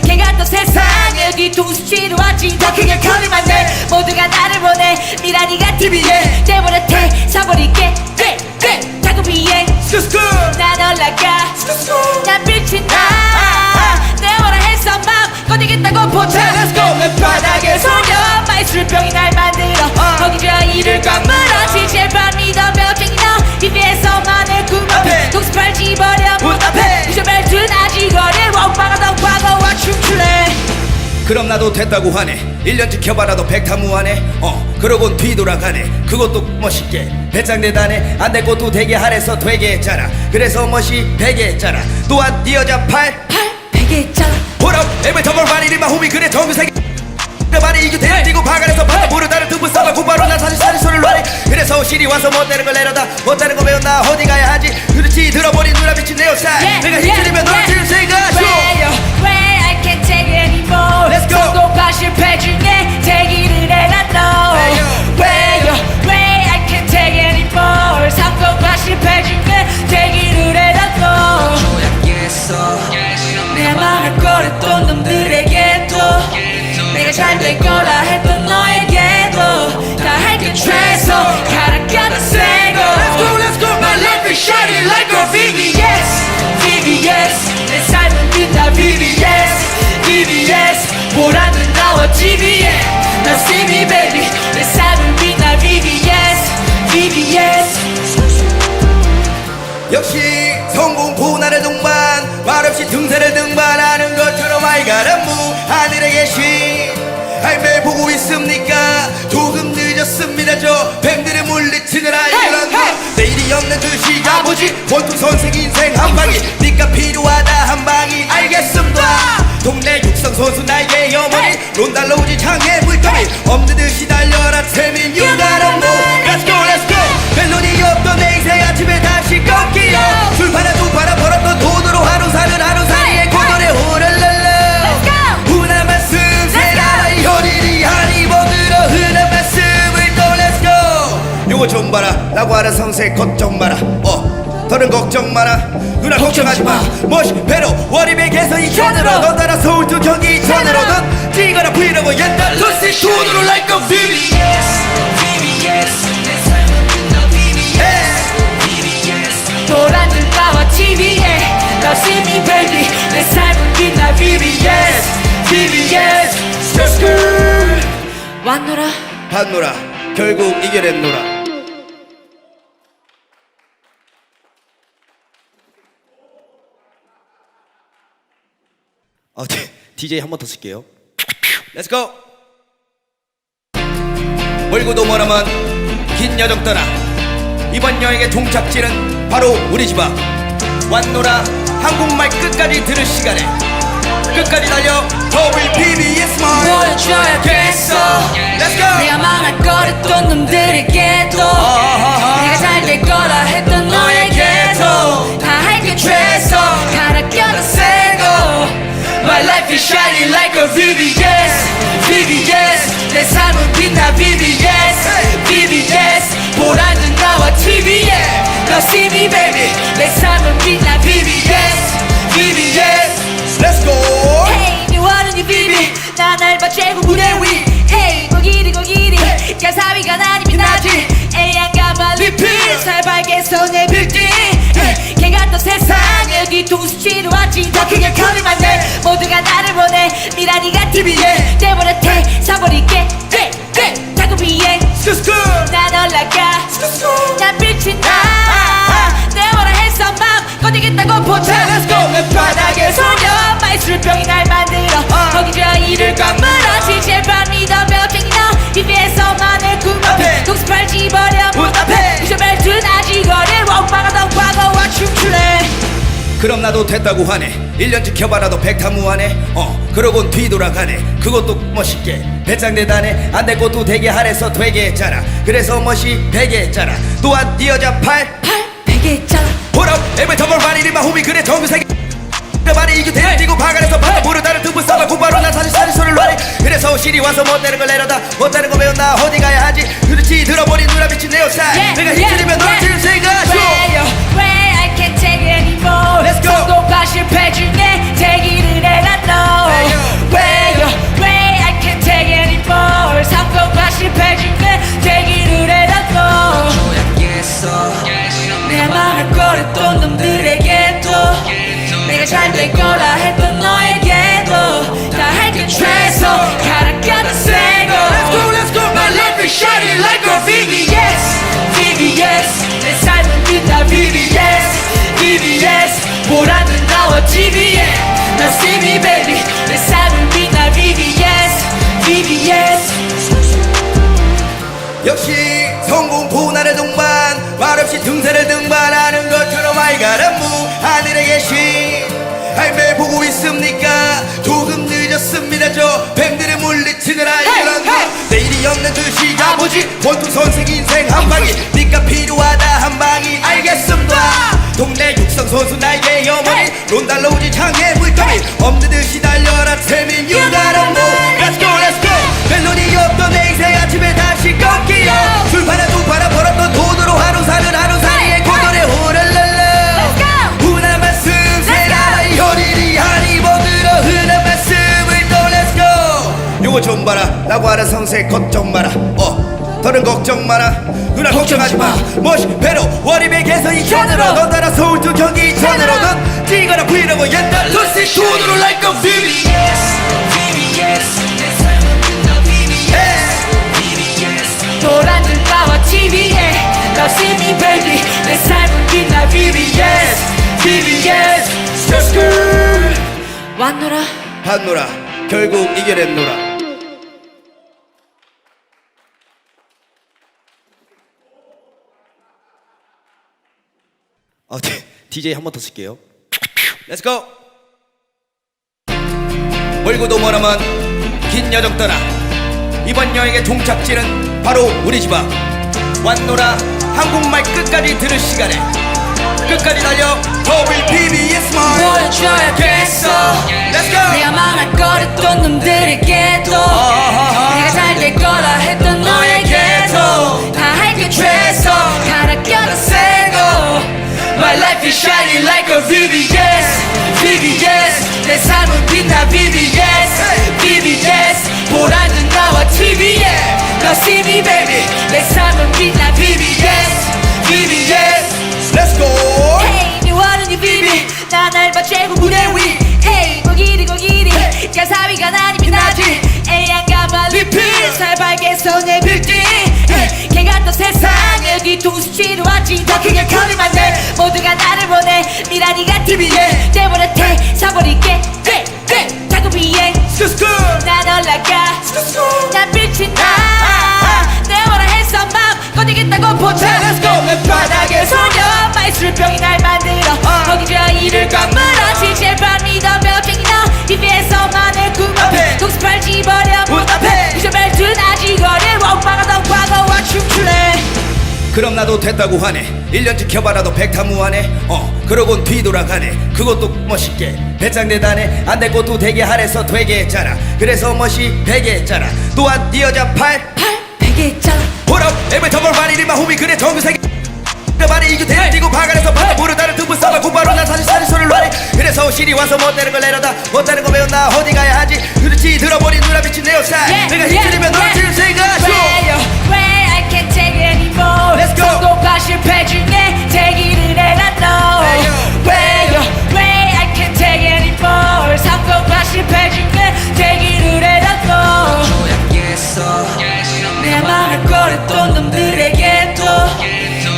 개 같던 세상에 뒤통수치러 왔지 더 크게 커리만 돼 모두가 나를 보내 미라니가 TV에 내버려태 사버릴게 자꾸 비행 난 올라가 난 빛이 나내 뭐라 했어 맘 꺼내겠다고 포착 Let's go 바닥에 소녀 마이술병이 날 만들어 거기저 이를 꽉 물어 실제 밤 믿어 벽쟁이 너 입에서만의 꿈 앞에 독습할 집어려 문 앞에 이제 벨트 나지거리 원방하던 과거와 춤출래 그럼 나도 됐다고 하네 1년 지켜봐라도 백타무하네 그러곤 뒤돌아가네 그것도 멋있게 배짱 대단해 안 될 것도 되게 하래서 되게 했잖아 그래서 멋이 베게 했잖아 또한 네 여자 팔 베개 있잖아 Hold up every time I ride it my homie 그래 정규 세계 말이 이게 대리고 박아내서 바다 모르다는 등분 싸봐 곧바로 난 사실 소리를 놔리 그래서 실이 와서 못되는 걸 내려다 못되는 거 배웠나 어디 가야 하지 그렇지 들어버린 누나 미친 내 옷살 내가 힘들면 널 지금 생각하쇼 Where I can't take it anymore Let's go. 성공과 실패 중에 대기를 해라 너 Where I can't take it anymore 성공과 실패 중에 대기를 해라 너 내 맘을 꺼냈던 놈들에게도 내가 잘 될 거라 했던 너에게도 다 할 게 최소 가라가다 세고 Let's go My life is shining like a VVS VVS 내 삶은 빛나 VVS VVS 보라는 나와 TV에 나 see me baby 내 삶은 빛나 VVS 역시 성공 고난의 동반 말없이 등산을 등반하는 것처럼 I got a move 하늘에 계신 매일 보고 있습니까 조금 늦었습니다 저 뱀들의 물리치는 아이런 거 내일이 없는 그 시아버지 원투 선생 인생 한방이 니가 필요하다 한방이 알겠습니다 동네 육상 선수 나에게 어머니 론달로우지 창에 물감이 없는 듯이 달려라 태민 You got a move Let's go let's go 멜로디 없던 내 인생 아침에 다시 꺾이요 술 팔아 두 팔아 벌었던 돈으로 하루 사는 하루살이의 고전에 호랄랄라 흔한 말씀 세라의 현일이 하니 먹으러 흔한 말씀을 또 Let's go 요거 좀 봐라 라고 하는 성세 걱정 마라 더는 걱정 마라 누나 걱정하지 마 멋이 배로 월입에게서 이천으로 넌 따라 서울 두 경기 이천으로 넌 뛰거나 브이로그 옛날 루시 돈으로 like a VBS 내 삶은 빛나 VBS 보라는 나와 TV에 Now see me baby 내 삶은 빛나 VBS VBS 왔노라 봤노라 결국 이겨냈노라 DJ 한 번 더 쓸게요. Let's go. 멀고도 머나먼 긴 여정 떠나 이번 여행의 종착지는 바로 우리 집 앞 왔노라 한국말 끝까지 들을 시간에 끝까지 달려 WPBS 보여줘야겠어 Let's go. 내가 망할 거랬던 놈들에게도 내가 잘 될 거라 했던 너에게도 다 할게 최소 갈아 껴다 세고 My life is shining like a VBS VBS 내 삶은 빛나 VBS VBS 보라는 나와 TV에 Now see me baby 내 삶은 빛나 VBS VBS Let's go. Hey 미워하는 이 비비 난 알바 최고 무대 위 Hey 고기리 야사비가 나니 빛나지 애양가만 리필 살발게 손에 빌딩 개 같던 세상에 뒤통수치러 왔지 더 크게 커리만 돼 모두가 나를 보내 미라니가 TV에 내버려태 사버릴게 타고 비행 난 올라가 난 빛이 나내 뭐라 했어 맘 꺼내겠다고 포착 Let's go. 바닥에 소녀 마이술병이 날 만들어 거기 저 이를 꽉 물어 제발 믿어 벽쟁이 너 입에서만을 꿈앞에 동스팔 집어려 문 앞에 미셔벨트 나지거릴 원망하던 과거와 춤출래 그럼 나도 됐다고 하네 1년 지켜봐라도 백타무하네 그러곤 뒤돌아가네 그것도 멋있게 배짱 대단해 안 될 것도 되게 하래서 되게 했잖아 그래서 멋이 되게 했잖아 또한 네 여자 팔 베개 있잖아 보라 에베터벌 바리리마 호미 그래 정규세계 말이 이게 대지고 바가에서 바다 부르다는 등분 싸가 곧바로 난 사실 소리를 놔리 그래서 실이 와서 못되는 걸 내려다 못되는 거 배웠나 어디 가야 하지 그렇지 들어버린 누나 미친 내 옷살 내가 힘들이면 널 지금 생각하쇼 Where I can't take it anymore Let's go. 성공과 실패 중에 대기를 해라 너 Where I can't take it anymore 성공과 실패 중에 대기를 해라 너 내가 망할 거랬던 놈들에게도 내가 잘 될 거라 했던 너에게도 다 할게 최소 갈아 껴다 세고 Let's go. My life is shining like a VBS VBS 내 삶은 빛나 VBS VBS 보라는 나와 TV에 Now see me baby 내 삶은 빛나 VBS VBS 역시 성공 고난의 동반 말없이 등산을 등반하는 것처럼 I got a move 하늘에 계신 매일 보고 있습니까 조금 늦었습니다 저 뱀들의 물리치는 아이런 거 내일이 없는 그 시아버지 원투 선생 인생 한방이 니가 필요하다 한방이 알겠습니다 동네 육상 선수 나에게 어머니 론달로우지 창에 물감이 없는 듯이 달려라 태민 You got a move Let's go let's go 멜로디 없던 내 인생 아침에 다시 꺾이요 술 팔아 두 팔아 벌었던 돈으로 하루 사는 하루살이의 고전에 호랄랄라 흔한 말씀 세라의 현일이 하니 먹으러 흔한 말씀을 또 Let's go 요거 좀 봐라 라고 하는 성세 걱정 마라 더는 걱정 마라 누나 걱정하지 마 멋이 배로 월입에게서 이천으로 넌 따라 서울 두 경기 이천으로 넌 뛰거나 브이로그 옛날 루시 돈으로 like a VBS 내 삶은 빛나 VBS 보라는 나와 TV에 Now see me baby 내 삶은 빛나 VBS TBS 스쿨 왔노라 봤노라 결국 이겨냈노라. DJ 한 번 더 쓸게요. Let's go. 멀고도 머나먼 긴 여정 떠나 이번 여행의 종착지는 바로 우리 집 앞. 왔노라 한국말 끝까지 들을 시간에 끝까지 달려 WPBS 말 보여줘야겠어 Let's go. 내가 망할 거랬던 놈들에게도 내가 잘 될 거라 했던 너에게도 다 할게 최소 갈아 껴도 세고 My life is shining like a VBS VBS 내 삶은 빛나 VBS VBS 보라는 나와 TV에 너 see me baby 내 삶은 빛나 VBS VBS Let's go. Hey 미워하는 이 비비 난 알바 최고 무대 위 Hey 고기리 가사위가 나니 빛나지 애양가만 리필 살발게서 내 빌딩 개 같던 세상에 뒤통수 치러 왔지 더 크게 커리만 돼 모두가 나를 원해 미라니가 TV에 내버려 태사버릴게 자꾸 위에 난 올라가 난 빛이 나 내워라 했어 맘 꺼내겠다고 포착 Let's go 내 바닥에 소녀 마이술병이 날 만들어 거기저 이를 꽉물어 실제 반 믿어 뼈쟁이 너 TV에서만의 꿈 앞에 독습할 집어려 문 앞에 미션 벨트 나지거리 롱방하던 과거와 춤출래 그럼 나도 됐다고 하네 1년 지켜봐라도 백타무하네 그러곤 뒤돌아가네 그것도 멋있게 배짱 대단해 안 될 것도 되게 하래서 되게 했잖아 그래서 멋이 되게 했잖아 또한 네 여자 팔 베개 있잖아 Hold up every time I ride it in my homie 그래 전부 세계 말이 이겨 대리고 박아내서 바다 부르 다른 두부 싸봐 곧바로 난 사실 소리를 놔래 그래서 실이 와서 못되는 걸 내려다 못되는 거 배웠나 어디 가야 하지 그렇지 들어버린 누나 미친 내 옷살 내가 힘들면 너를 지금 생각하쇼 Where I can't take it anymore Let's go. 성공과 실패 중에 대기를 해라 너 Where I can't take it anymore 성공과 실패 중에 대기를 해라 너 줘야겠어 내가 망할 거랬던 놈들에게도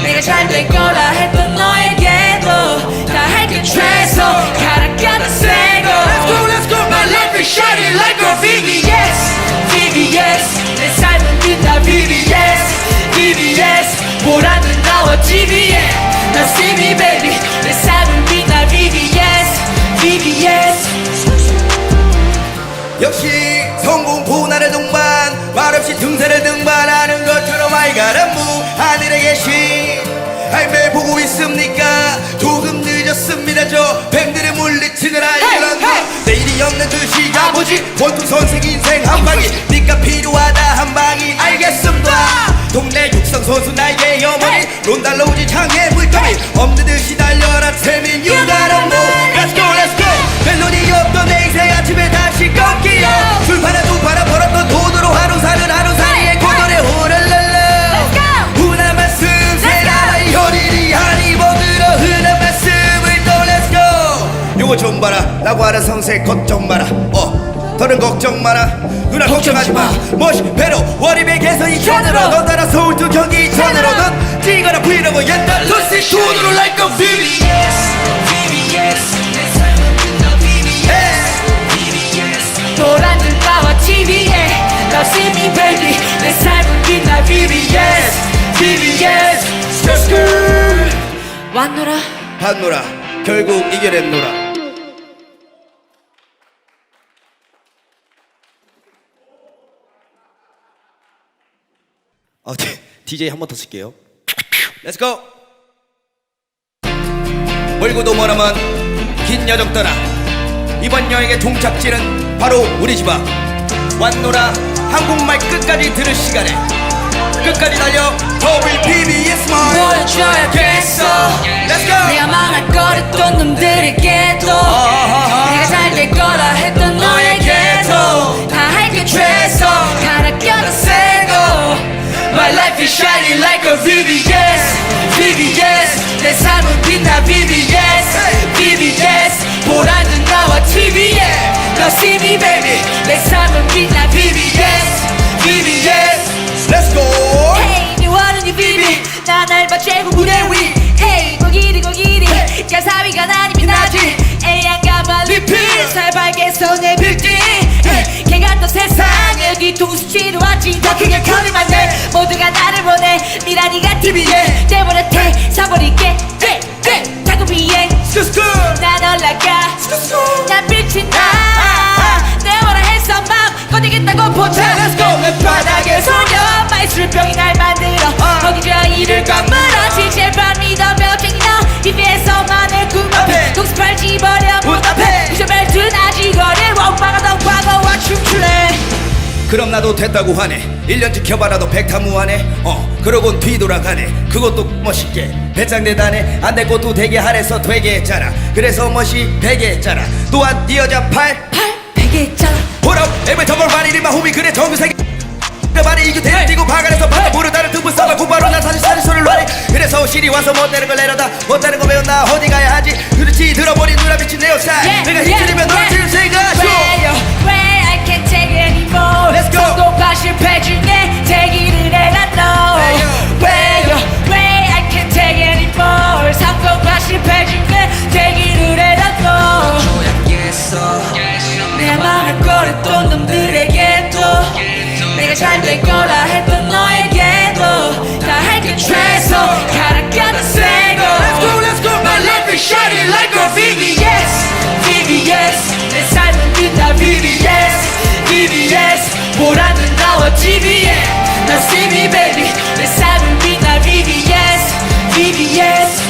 내가 잘 될 거라 했던 너에게도 다 할게 최소 갈아 껴도 세고 Let's go My life is shining like a VBS VBS 내 삶은 빛나 VBS VBS 보라는 나와 TV에 너 see me baby 내 삶은 빛나 VBS VBS 역시 성공 고난의 동반 말없이 등산을 등반하는 것처럼 I got a move 하늘에 계신 매일 보고 있습니까 조금 늦었습니다 저 뱀들의 물리치는 아이들은 내일이 없는 듯이 가보지 원투 선생 인생 한방이 니가 필요하다 한방이 알겠습니다 동네 육상 선수 나에게 어머니 론달러 우지 창에 물감이 없는 듯이 달려라 태민 you got a move Let's go let's go 멜론이 없던 내 인생 아침에 다시 꺾이요 술파나 두파나 벌었던 돈으로 하루 사는 하루살이의 고전에 호랄랄라 흔한 말씀 세나라의 현일이 하니 버들어 흔한 말씀을 또 Let's go 요거 좀 봐라 라고 하는 성세 걱정 마라 더는 걱정 마라 누나 걱정하지 마 멋이 배로 월입에게서 이천으로 넌 따라 서울 두 경기 이천으로 넌 뛰거나 브이로그 옛날 루시 돈으로 like a VBS VBS 내 삶은 빛나 VBS VBS 보라는 나와 TV에 너 see me baby 내 삶은 빛나 VBS VBS 스쿨 왔노라 봤노라 결국 이겨냈노라. DJ 한 번 더 쓸게요. Let's go. 멀고도 머나먼 긴 여정 떠나 이번 여행의 종착지는 바로 우리 집 앞. 왔노라 한국말 끝까지 들을 시간에 끝까지 달려 WPBS 말 보여줘야겠어 Let's go. 내가 망할 거랬던 놈들에게도 내가 잘 될 거라 했던 너에게도 다 할게 최소 갈아 껴도 세고 My life is shining like a VBS VBS 내 삶은 빛나 VBS VBS 보라는 나와 TV에 너 see me baby 내 삶은 빛나 VBS VBS Let's go. Hey 미워하는 이 비비 난 알바 최고 무대 위 Hey 고기리 가사위가 나 뒤통수치러 왔지 더 크게 커리만 돼 모두가 나를 보내 미란이가 TV에 내버려대 사버릴게 타고 비행 난 올라가 난 빛이 나내 뭐라 했어 맘 꺼내겠다고 포착 Let's go 내 바닥에 소녀 마이술병이 날 만들어 거기 저 이를 꽉 물어 실제 반 믿어 벽쟁이 너 입에서만을 꿈꿔 동습할 집어려 문 앞에 미셔벨 둔아지 거릴 원바가 더 과거와 춤출래 그럼 나도 됐다고 하네 1년 지켜봐라도 백타무하네 그러곤 뒤돌아가네 그것도 멋있게 배짱 대단해 안 될 것도 되게 하래서 되게 했잖아 그래서 멋이 되게 했잖아 또한 네 여자 팔 베개 했잖아 보라 에베 더멀 바리리마 호미 그래 정규세계 말이 이겨 대뛰고 바가에서 바다 모르다를 두부 싸봐 곧바로 난 사실 소리를 놔래 그래서 실이 와서 못되는 걸 내려다 못되는 거 배웠나 어디 가야 하지 그렇지 들어버린 누나 비친 내 옷살 내가 힘들이면 너를 지금 생각하쇼 Where I can't take it anymore Let's go. 성공과 실패 중에 대기를 해라 너 Where I can't take it anymore 성공과 실패 중에 대기를 해라 너 조약했어 내가 망할 거랬던 놈들에게도 내가 잘 될 거라 했던 너에게도 다 할게 최소 가라가다 세고 Let's go My life is shining like a VVS VVS 내 삶은 빛나 VVS VVS 보라는 나와 TV에 나 see me baby 내 삶은 빛나 VVS VVS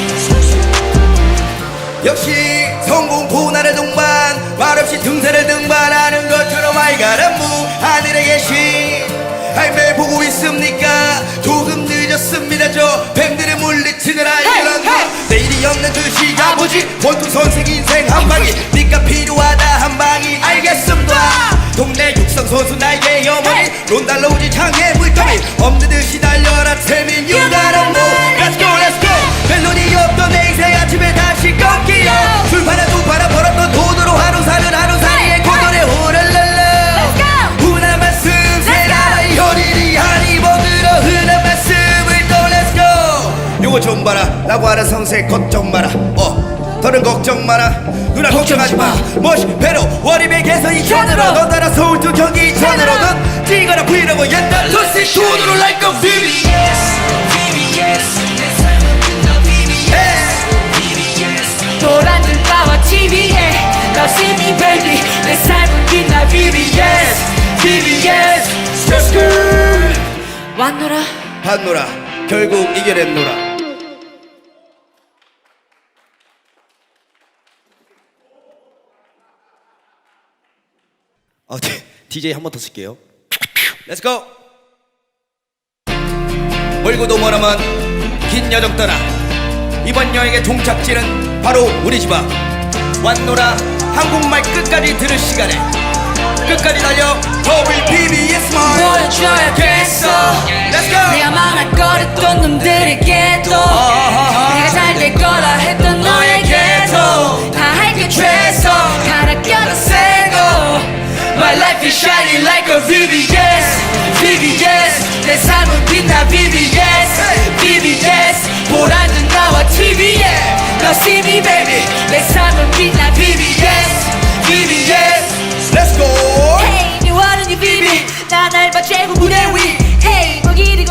역시 성공포 나를 동반 말없이 등산을 등반하는 것처럼 I got a move 하늘에 계신 매일 보고 있습니까 조금 늦었습니다 저 뱀들의 물리치는 아이런 거 내일이 없는 그 시아버지 원투 선생 인생 한 방이 니가 필요하다 한 방이 알겠습니다 동네 육상 선수 나에게 어머니 론달로우지 창에 물더미 없는 듯이 달려라 태민 You got a move Let's go let's go 멜로디 없던 내 인생 아침에 다시 꺾이려 술 팔아 두 팔아 벌었던 돈으로 하루 사는 하루살이의 고전에 호랄랄라 흔한 말씀 세라 현일이 하니 먹으러 흔한 말씀을 또 Let's go 요거 좀 봐라 라고 하는 성세 걱정 마라 더는 걱정 마라 누나 걱정하지 마 멋이 배로 월입에게서 이천으로 넌 따라 서울 두 경기 이천으로 넌 찌거나 브이로그 옛날 도시 돈으로 like a VVS VVS 내 삶은 빛나 VVS VVS 보라는 나와 TV에 너 see me baby 내 삶은 빛나 VVS VVS 왔노라 봤노라 결국 이겨냈노라 DJ 한 번 더 쓸게요 Let's go 멀고도 머나먼 긴 여정 떠나 이번 여행의 종착지는 바로 우리 집 앞 왔노라 한국말 끝까지 들을 시간에 끝까지 달려 WPBS만 보여줘야겠어 Let's go 내가 망할 거랬던 놈들에게도 내가 잘 될 거라 했던 너에게도 다 할게 최소 가라 껴라 세고 My life is shining like a VVS VVS 내 삶은 빛나 VVS VVS 보라는 나와 TV에 너 see me baby 내 삶은 빛나 VVS VVS Let's go Hey 네 원은 네 비비 난 알바 최고 무대 위 Hey 고기리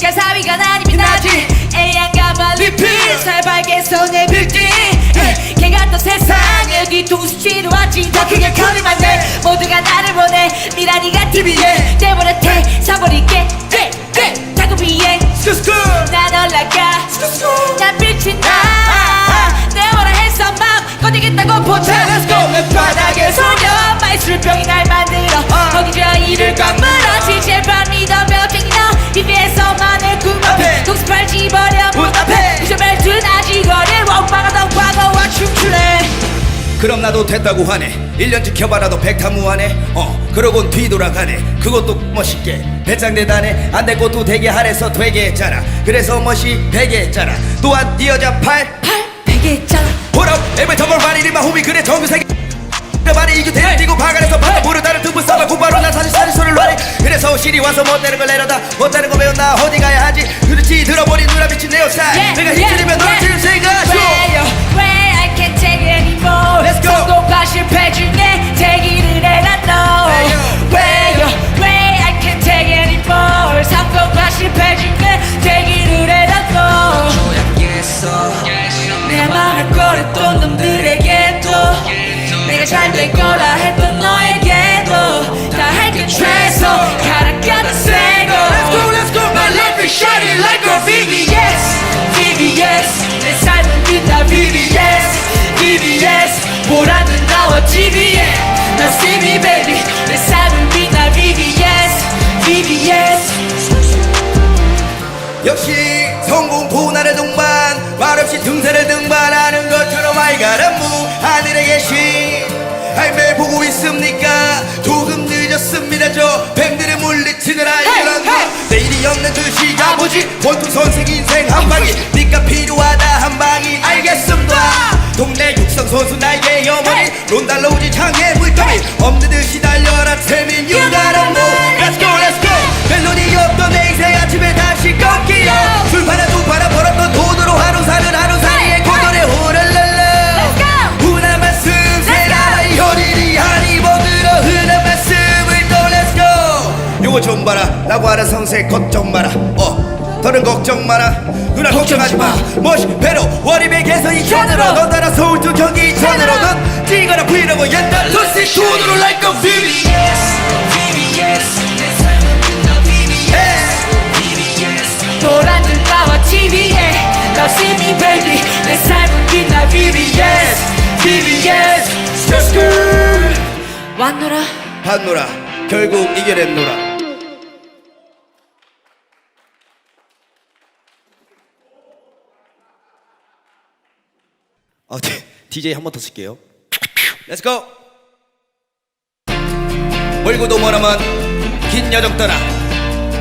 야사위가 나니 빛나지 애양가 말리필 살발게 손에 빌딩 개 같던 세상에 뒤통수치러 왔지 더 크게 커리만 돼 모두가 나를 보내 미란이가 TV에 내버려대 사버릴게 타고 비행 난 올라가 난 빛이 나내 뭐라 했어 맘 꺼내겠다고 포착 Let's go 내 바닥에 소녀 마이술병이 날 만들어 거기 저 이를 꽉 물어 실제 반 믿어 벽쟁이 너 입에서만을 꿈꿔 동습할 집어려 문 앞에 미셔벨 둔아지 거릴 원바가 더 과거와 춤출래 그럼 나도 됐다고 하네 1년 지켜봐라도 백타무하네 그러곤 뒤돌아가네 그것도 멋있게 배짱 대단해 안 될 것도 되게 하래서 되게 했잖아 그래서 멋이 되게 했잖아 또한 네 여자 팔 베개 했잖아 보라 에베 더멀 바리리마 호미 그래 정규세계 말이 이겨 대뛰고 바가에서 바다 모르다를 두부 싸봐 곧바로 난 사실 소리를 놔래 그래서 실이 와서 못되는 걸 내려다 못되는 거 배웠나 어디 가야 하지 그렇지 들어버린 누나 비친 내 옷살 내가 힘들이면 너를 지금 생각하쇼 Where I can't take it anymore Let's go. 성공과 실패 중에 대기를 해라 너 Where 내 맘을 꺼냈던 놈들에게도 내가 잘 될 거라 했던 너에게도 다 할게 최소 가라가다 세고 Let's go, let's go. My life is shining like a VVS VVS 내 삶은 빛나 VVS VVS 보라는 나와 TV에 너 see me baby 내 삶은 빛나 VVS VVS 역시 성공 고난의 동반 말없이 등산을 등반하는 것처럼 I got a move 하늘에 계신 매 보고 있습니까 조금 늦었습니다 저 뱀들의 물리치는 아이런 내일이 없는 듯이 가보지 원투 선생 인생 한 방이 니가 필요하다 한 방이 알겠습니다 동네 육상 선수 나에게 어머니 론달로우지 창에 물더미 없는 듯이 달려라 Tell me you gotta move Let's go let's go 멜로디 없던 내 인생 아침에 다시 꺾이요 불파나 두파나 벌었던 돈으로 하루 사는 하루 사이에 고전의 호랄랄라 흔한 말씀 세라이 허리리 하니 못들어 흔한 말씀을 또 Let's go 요거 좀 봐라 라고 하는 성세 걱정 마라 더는 걱정 마라 누나 걱정하지 마 멋이 배로 월입의 개선 2천으로 넌 따라 서울 두 경기 2천으로 넌 뛰거나 브이로그 옛날 도시 돈으로 like a VVS VVS 내 삶은 빛나 VVS VVS 보라는 나와 TV에 Now see me baby 내 삶은 빛나 VVS VVS 스크스 왔노라 봤노라 결국 이겨냈노라 DJ 한 번 더 쓸게요. Let's go. 멀고도 머나먼 긴 여정 떠나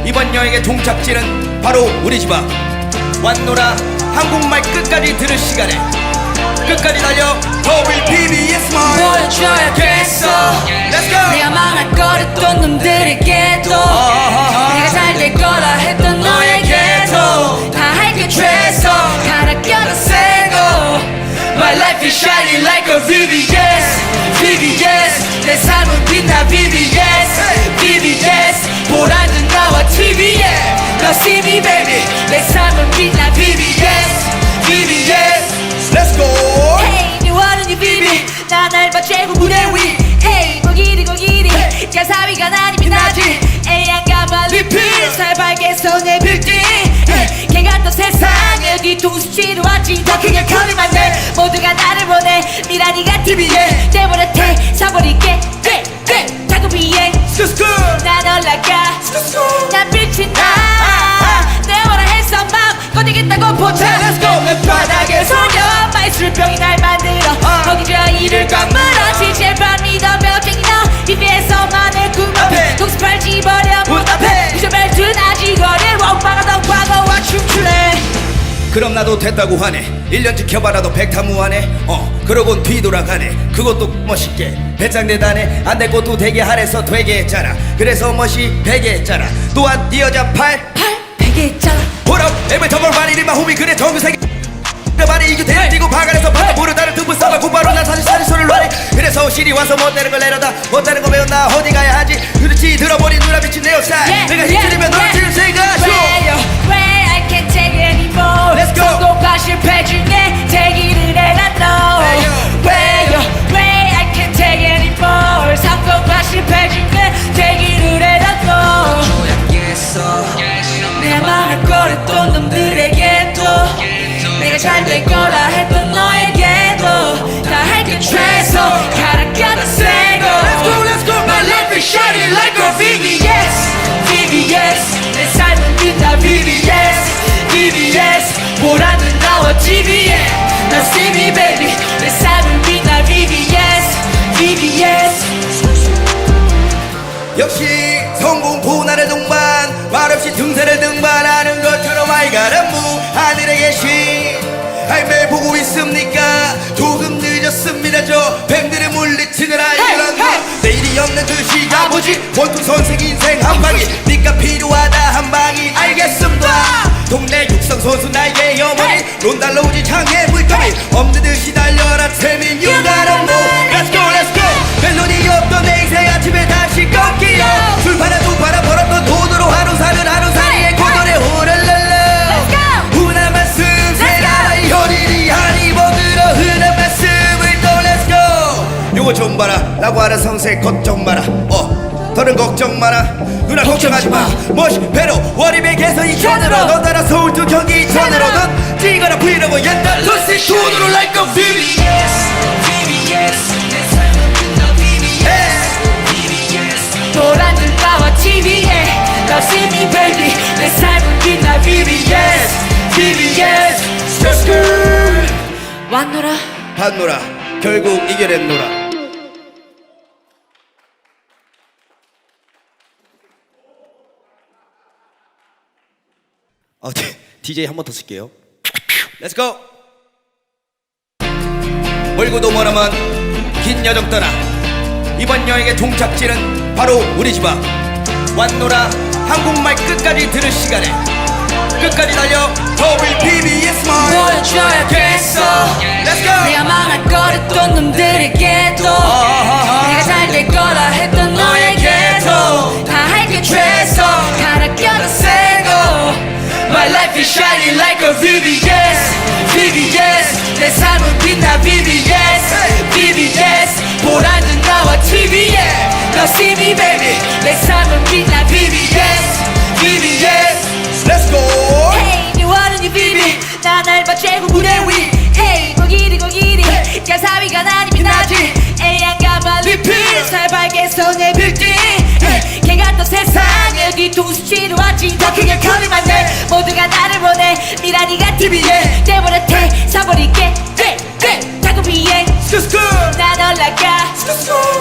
이번 여행의 종착지는 바로 우리 집 앞. 왔노라 한국말 끝까지 들을 시간에 끝까지 달려 WPBS 말 보여줘야겠어 Let's go. 내가 망할거렸던 놈들에게도 내가 잘 될 거라 했던 너에게도 다 할게 최소 가라 껴다 세고 My life is shining like a VVS VVS 내 삶은 빛나 VVS VVS 보라는 나와 TV에 Now see me baby 내 삶은 빛나 VVS VVS Let's go. Hey 네 원하는 비비 난 알바 최고 무대 위 Hey 고기리 가사비가 나니 빛나지 애양가만 리필 살발게서 내 빌딩 개 같던 세상에 뒤통수 치러 왔지 더 크게 커리만 돼 모두가 나를 원해 미라니가 TV에 내버려 사버릴게 작은 위에 난 올라가 난 빛이 나내 원하 해서 맘 꺼내겠다고 포착 Let's go 내 바닥에 소녀 마이술병이 날 만들어 거기저 이를 꽉 물어 지체반 믿어 벽쟁이 너 입에서만의 꿈 앞에 독습할 집어려 문 앞에 미셔벨트 나지거리 원방하던 과거와 춤출래 그럼 나도 됐다고 하네 1년 지켜봐라도 백타무하네 그러곤 뒤돌아가네 그것도 멋있게 배짱 대단해 안 될 것도 되게 하래서 되게 했잖아 그래서 멋이 베게 했잖아 또한 네 여자 팔 베게 했잖아 보라 every time I run it in my homie 그래 정규 세계 말이 이겨 대뛰고 바가에서 바다 부르다는 등불 싸가 곧바로 난 사실 소리를 놔래 그래서 시리 와서 못되는 걸 내려다 못되는 거 배웠나 어디 가야 하지 그렇지 들어버린 누나 미친 내 옷살 내가 힘들면 너를 지금 생각하쇼 Where I can't take it anymore Let's go. 성공과 실패 중에 대기를 해라 너 Where I can't take it anymore 성공과 실패 중에 대기를 해라 너 줘야겠어 내 맘을 꺼냈던 놈들에게도 내가 잘 될 거라 했던 너에게도 다 할게 최소 가라가다 세고 Let's go My life is shining like a VVS VVS 내 삶은 빛나 VVS VVS 보라는 나와 TV에 Now see me baby 내 삶은 빛나 VVS VVS 역시 성공 고난의 동반 말없이 등산을 등반하는 것처럼 I got a move 하늘에 계신 매 보고 있습니까 조금 늦었습니다 저 뱀들의 물리치는 아이런 내일이 없는 듯이 가보지 원투 선생 인생 한 방이 니가 필요하다 한 방이 알겠습니다 동네 육상 선수 나에게 어머니 론달로우지 창에 물더미 없는 듯이 달려라 Tell me you gotta move Let's go let's go 멜로디 없던 내 인생 아침에 다시 꺾이요 불파나 두파나 벌었던 돈으로 하루 사는 하루 사이에 고전의 호랄랄라 흔한 말씀 세라이 허리리 하니 좀 봐라 라고 하는 성세 걱정 마라 더는 걱정 마라 누나 걱정하지 마 멋이 배로 월입에게서 이천으로 넌 따라 서울 두 경기 이천으로 넌 뛰거나 브이로그 옛날 루시 돈으로 like a VVS VVS 내 삶은 빛나 VVS VVS 노란 눈가와 TV에 Now see me baby 내 삶은 빛나 VVS VVS 스크스 왔노라 봤노라 결국 이겨냈노라 DJ 한 번 더 쓸게요. Let's go. 멀고도 머나먼 긴 여정 떠나 이번 여행의 종착지는 바로 우리 집 앞 왔노라 한국말 끝까지 들을 시간에 끝까지 달려 WPBS 말 보여줘야겠어 Let's go. 내가 망할 거랬던 놈들에게도 내가 잘 될 거라 했던 너에게도 다 할게 최소 갈아 껴도 세고 My life is shining like a VVS VVS 내 삶은 빛나 VVS VVS 보란 눈 나와 TV에 Now see me baby 내 삶은 빛나 VVS VVS Let's go. Hey 니 원하는 이 비비 난 알바 최고 무대 위 Hey 고기리 가사비가 나니면 나지 애양가만 리필 살벌게 손에 빌딩 개 같던 세상에 뒤통수치러 왔지 더 크게 커리만 내 모두가 나를 보내 미라니가 TV에 내버려태 서버릴게 타고 비행 난 올라가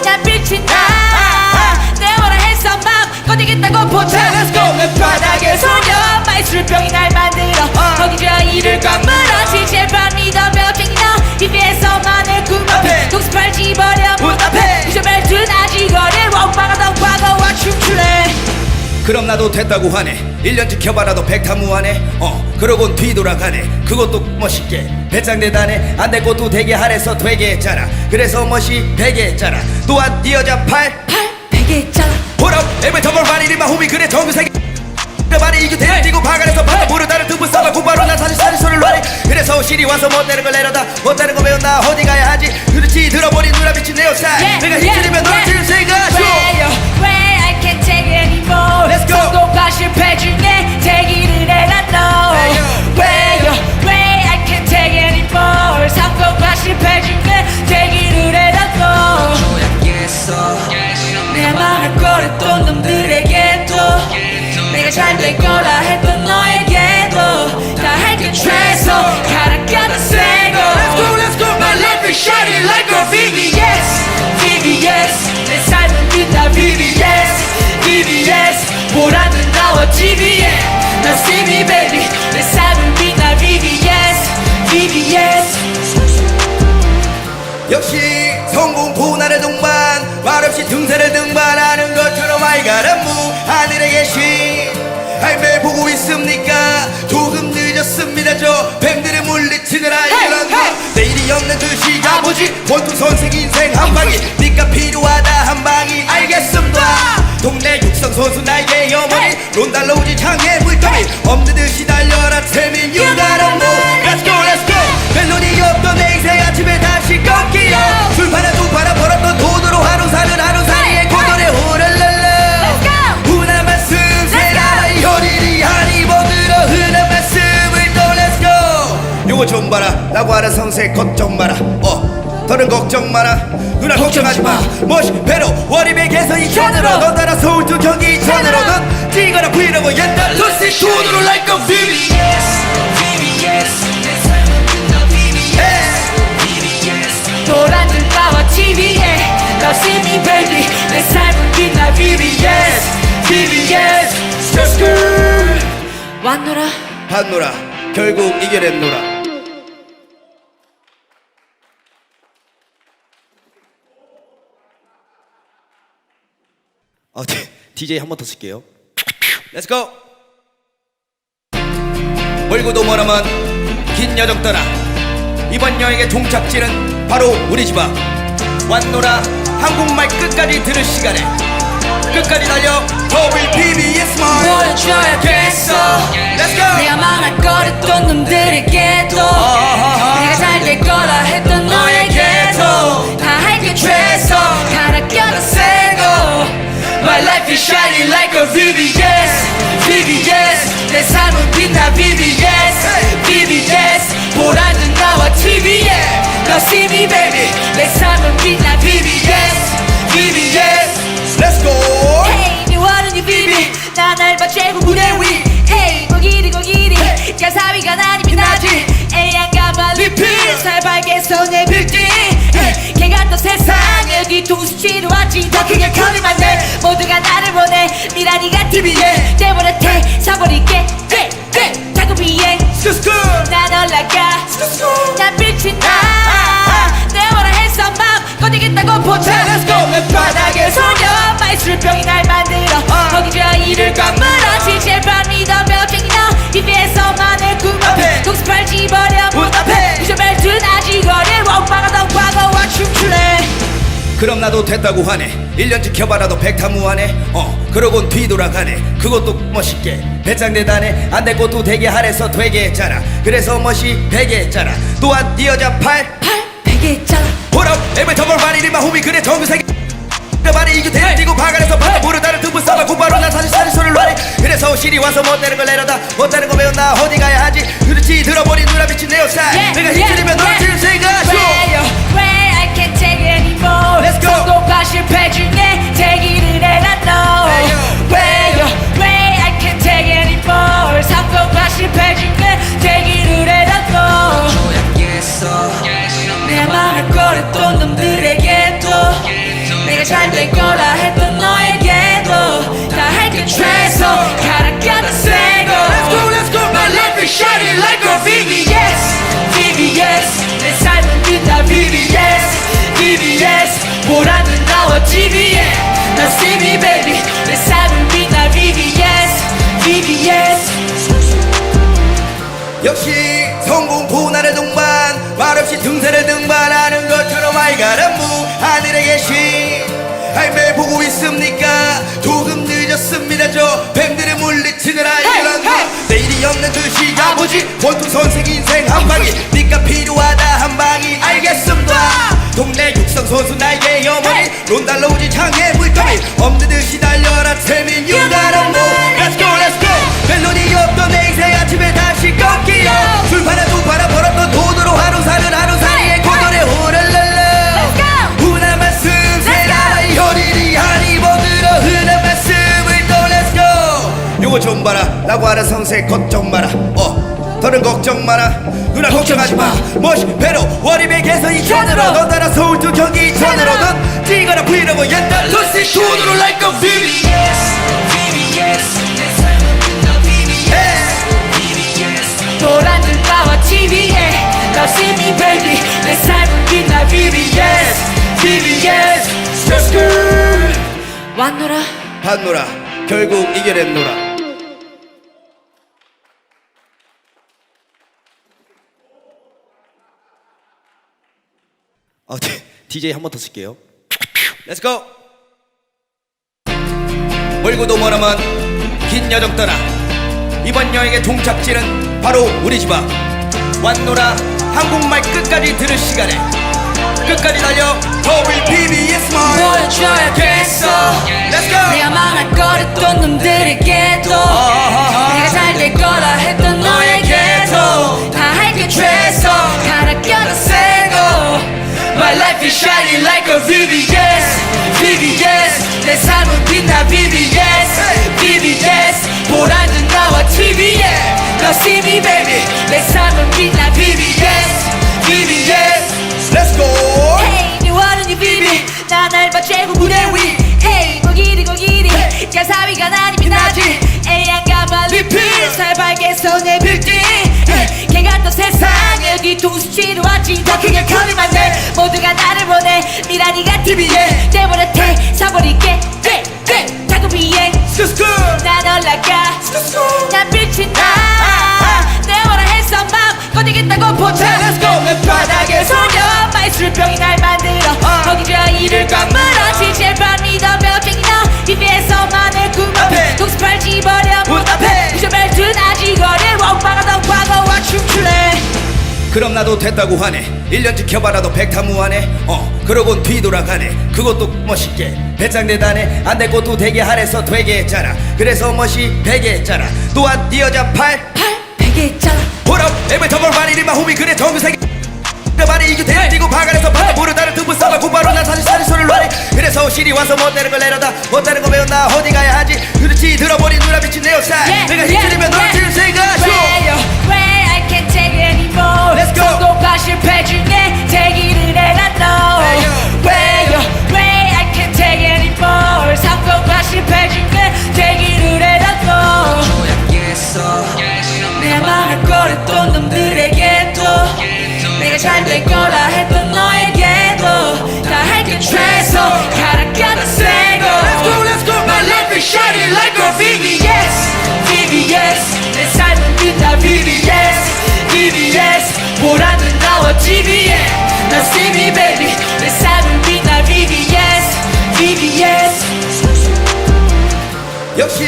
난 빛이 나내 뭐라 해서 맘 꺼내겠다고 보자 Let's go. 내 바닥에 소녀 마이술병이 날 만들어 거기 저 이를 꽉 물어 제발 믿어 벽쟁이 너 입에서만을 꿈앞에 동습할 집어려 문 앞에 부셔벨 드나지 거리 원망하던 과거와 춤출래 그럼 나도 됐다고 하네 1년 지켜봐라도 백타무하네 그러곤 뒤돌아가네 그것도 멋있게 배짱 대단해 안 될 것도 되게 하래서 되게 했잖아 그래서 멋이 되게 했잖아 또한 네 여자 팔 베개 있잖아 보라 every time I my homie 그래 정규세계 말이 이겨 대지고 박아내서 바다 모르다를 두부 싸봐 곧바로 난 사실 소리를 놔래 그래서 실이 와서 못되는 걸 내려다 못되는 거 배운다 어디 가야 하지 그렇지 들어버린 누나 미친 내 역사 내가 힘들이면 너를 지금 생각하쇼 Where I can't take it anymore Let's go. 성공과 실패 중에 대기를 해라 너 Where I can't take it anymore 성공과 실패 중에 대기를 해라 너 줘야겠어 내가 망할 거랬던 놈들에게도 내가 잘 될 거라 했던 너에게도 다 할게 최소 갈아 껴도 세고 Let's go. My life is shining like a VVS VVS 내 삶은 빛나 VVS VVS 보란 눈 나와 TV에 Now see me baby 내 삶은 빛나 VVS VVS 역시 성공 고난의 동반 말없이 등산을 등반하는 것처럼 I got a move 하늘에 계신 매 보고 있습니까 조금 늦었습니다 저 뱀들을 물리치느라 이런 거 내일이 없는 듯이 아버지 원투 선생 인생 한 방이 니가 필요하다 한 방이 알겠습니다 동네 육상 선수 나에게 어머니 론달러 우지 창에 물더미 없는 듯이 달려라 태민 you got a move Let's go let's go 멜로디 없던 내 인생 아침에 다시 꺾이려 술 팔아 두 팔아 벌었던 돈으로 하루 사는 하루살이의 고전에 호랄랄라 흔한 말씀 세라 현일이 아니 뭐들어 흔한 말씀을 또 let's go 요거 좀 봐라 라고 하는 성세 걱정 마라 더는 걱정 마라 누나 걱정하지 마 멋이 배로 월입에게서 이천으로 넌 따라 서울 두 경기 이천으로 넌 뛰거나 브이로그 옛날 루시 돈으로 like a VVS VVS 내 삶은 빛나 VVS VVS 노란 눈가와 TV에 Now see me baby 내 삶은 빛나 VVS VVS 스크스 왔노라 봤노라 결국 이겨냈노라 DJ 한 번 더 쓸게요. Let's go. 멀고도 머나먼 긴 여정 떠나 이번 여행의 종착지는 바로 우리 집 앞 왔노라 한국말 끝까지 들을 시간에 끝까지 달려 WPBS 말 보여줘야겠어 Let's go. 내가 망할 거랬던 놈들에게도 내가 잘 될 거라 했던 너에게도 다 할게 최소 life is shining like a VVS VVS 내 삶은 빛나 VVS VVS 보라는 나와 TV에 너 see me baby 내 삶은 빛나 VVS VVS Let's go Hey 미워하는 이 비비 난 알바 최고 무대 위 Hey 고기리 고기리 가사위가 나니 빛나지 애양가 말리필 살발게 손에 빌딩 개 같던 세상에 뒤통수 치러 왔지 더 크게 커리만 돼 모두가 나를 보내 미라니가 TV에 내버려태 사버릴게 타고 비행 난 올라가 난 빛이 나내 뭐라 했어 맘 꺼내겠다고 포착 Let's go 바닥에 소녀 마이술병이 날 만들어 거기 저 이를 꽉 물어 지칠 밤 믿어 벽쟁이 너 입에서만의 꿈 앞에 독습할 집어려 문 앞에 유저벨 드나지 거릴 원방하던 과거와 춤출래 그럼 나도 됐다고 하네 1년 지켜봐라도 백타무하네 그러곤 뒤돌아가네 그것도 멋있게 배짱 대단해 안 될 것도 되게 하래서 되게 했잖아 그래서 멋이 되게 했잖아 또한 네 여자 팔 베개 있잖아 보라 every time I ride in my homie 그래 정규세계 많이 이겨 대리고 바가에서 바다 모르다는 등분 싸봐 곧바로 난 사실 소리를 하니 그래서 실이 와서 못되는 걸 내려다 못하는 거 배웠나 어디 가야 하지 그렇지 들어버린 누나 미친 내 옷살 내가 힘들면 널 지금 생각하쇼 Where I can't take it anymore Let's go. 성공과 실패 중에 대기를 해라 너 Where I can't take it anymore 성공과 실패 중에 대기를 해라 너 조약했어 내 맘을 꺼냈던 놈들에게도 내가 잘 될 거라 했던 너에게도 다 할게 최소 가라가다 세고 Let's go My life is shining like a VVS VVS 내 삶은 빛나 VVS VVS 보라는 나와 TV에 너 see me baby 내 삶은 빛나 VVS VVS 역시 성공 고난의 동반 말없이 등산을 등반하는 것처럼 I got a move 하늘에 계신 매 보고 있습니까 조금 늦었습니다 저 뱀들을 물리치느라 이런 거 내일이 없는 듯이 가보지 원투 선생 인생 한 방이 니가 필요하다 한 방이 알겠습니다 동네 육상 선수 나에게 어머니 론달러 우지 창에 물감이 없는 듯이 달려라 태민 you got a move Let's go let's go 멜로디 없던 내 인생 아침에 다시 꺾이요 술 팔아 두 팔아 벌었던 돈으로 하루 사는 하루살이의 고전에 호랄랄라 흔한 말씀 세라 현일이 하니 뭐들어 흔한 말씀을 또 Let's go 요거 좀 봐라 라고 하는 성세 걱정 마라 더는 걱정 마라 누나 걱정하지 마 멋이 배로 월입의 개선 2천으로 넌 따라 서울 두 경기 2천으로 넌 뛰거나 브이로그 옛날 루시 돈으로 like a VVS VVS 내 삶은 빛나 VVS VVS 보라는 나와 TV에 너 see me baby 내 삶은 빛나 VVS VVS 왔노라 봤노라 결국 이겨냈노라 DJ 한 번 더 쓸게요 Let's go 멀고도 머나먼 긴 여정 떠나 이번 여행의 종착지는 바로 우리 집 앞 왔노라 한국말 끝까지 들을 시간에 끝까지 달려 WPBS 보여줘야겠어 Let's go 내가 망할거렸던 놈들에게도 내가 잘 될 거라 했던 너에게도 다 할게 최소 갈아 껴도 세고 My life is shining like a VVS VVS 내 삶은 빛나 VVS VVS 보라는 나와 TV에 너 see me baby 내 삶은 빛나 VVS VVS Let's go Hey 미워하는 이 비비 난 알바 최고 무대 위 Hey 고기리 고기리 가사위가 나니 빛나지 애양가 말리필 살발게 손에 빌딩 개 같던 세상에 뒤통수 치러 왔지 더 크게 커리만 돼 모두가 나를 보내 미라니가 TV에 내버려태 사버릴게 타고 비행 난 올라가 난 빛이 나내 뭐라 했어 맘 꺼내겠다고 포착 Let's go 바닥에 소녀 마이술병이 날 만들어 거기 저 이를 꽉 물어 지칠 밤 믿어 벽쟁이 너 입에서만의 꿈 앞에 독습할 집어려 문 앞에 유저벨 드나지 거릴 원방하던 과거와 춤출래 그럼 나도 됐다고 하네 1년 지켜봐라도 백타무하네 그러곤 뒤돌아가네 그것도 멋있게 배짱 대단해 안 될 것도 되게 하래서 되게 했잖아 그래서 멋이 되게 했잖아 또한 네 여자 팔 베개 있잖아 Hold up, every time I ride it in my homie 그래 정규세계 말이 이겨 대지고 박아내서 바다 부르다는 등분 싸봐 구바로 난 사실 소리를 놔리 그래서 실이 와서 못되는 걸 내려다 못되는 거 배웠나 어디 가야 하지 그렇지 들어버린 누나 미친 내 옷살 내가 힘들면 너를 지는 생각 Where I can't take it anymore Let's go. 성공과 실패 중에 대기를 해라 너 Where I can't take it anymore 성공과 실패 중에 대기를 해라 너 내 맘을 꺼냈던 놈들에게도 내가 잘될 거라 했던 너에게도 다 할게 최소 가라가는 새고 Let's go My life is shining like a VVS VVS 내 삶은 빛나 VVS VVS 보라는 나와 TV에 나 see me baby 내 삶은 빛나 VVS VVS 역시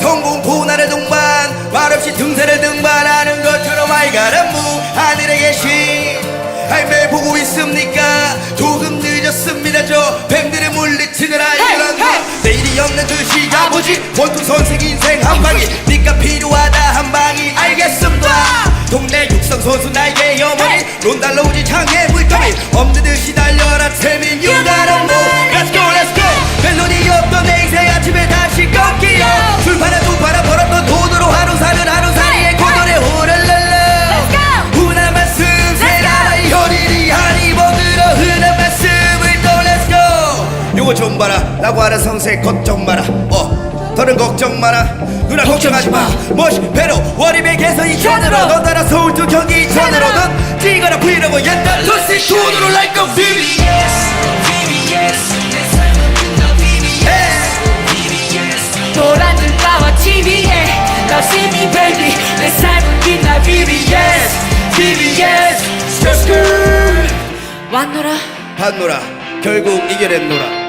성공 고난의 동반 말없이 등산을 등반하는 것처럼 I got a move 하늘에 계신 매일 보고 있습니까 조금 늦었습니다 저 뱀들의 물리치느라 이런 거 내일이 없는 듯이 가보지 원투 선생 인생 한 방이 니가 필요하다 한 방이 알겠습니다 동네 육성 선수 나에게 어머니 론달러 우지 창에 물더미 없는 듯이 달려라 태민 you got a move Let's go let's go 멜로디 없던 내 인생 아침에 다시 꺾이요 술파나 두파나 벌었던 돈으로 하루 사는 하루살이의 고돈에 호랄랄라 훈한 말씀 세라의 현일이 하니 먹으러 흔한 말씀을 또 Let's go 요거 좀 봐라 라고 하는 성세 걱정 마라 더는 걱정 마라 누나 걱정하지 마 멋이 배로 월입에게서 이천으로 넌 따라 서울 두 경기 이천으로 넌 뛰거나 브이로그 옛날 루시 돈으로 like a VVS 보라는 나와 TV에 나 see me baby 내 삶은 빛나 VVS VVS 스크스 왔노라 봤노라 결국 이겨냈노라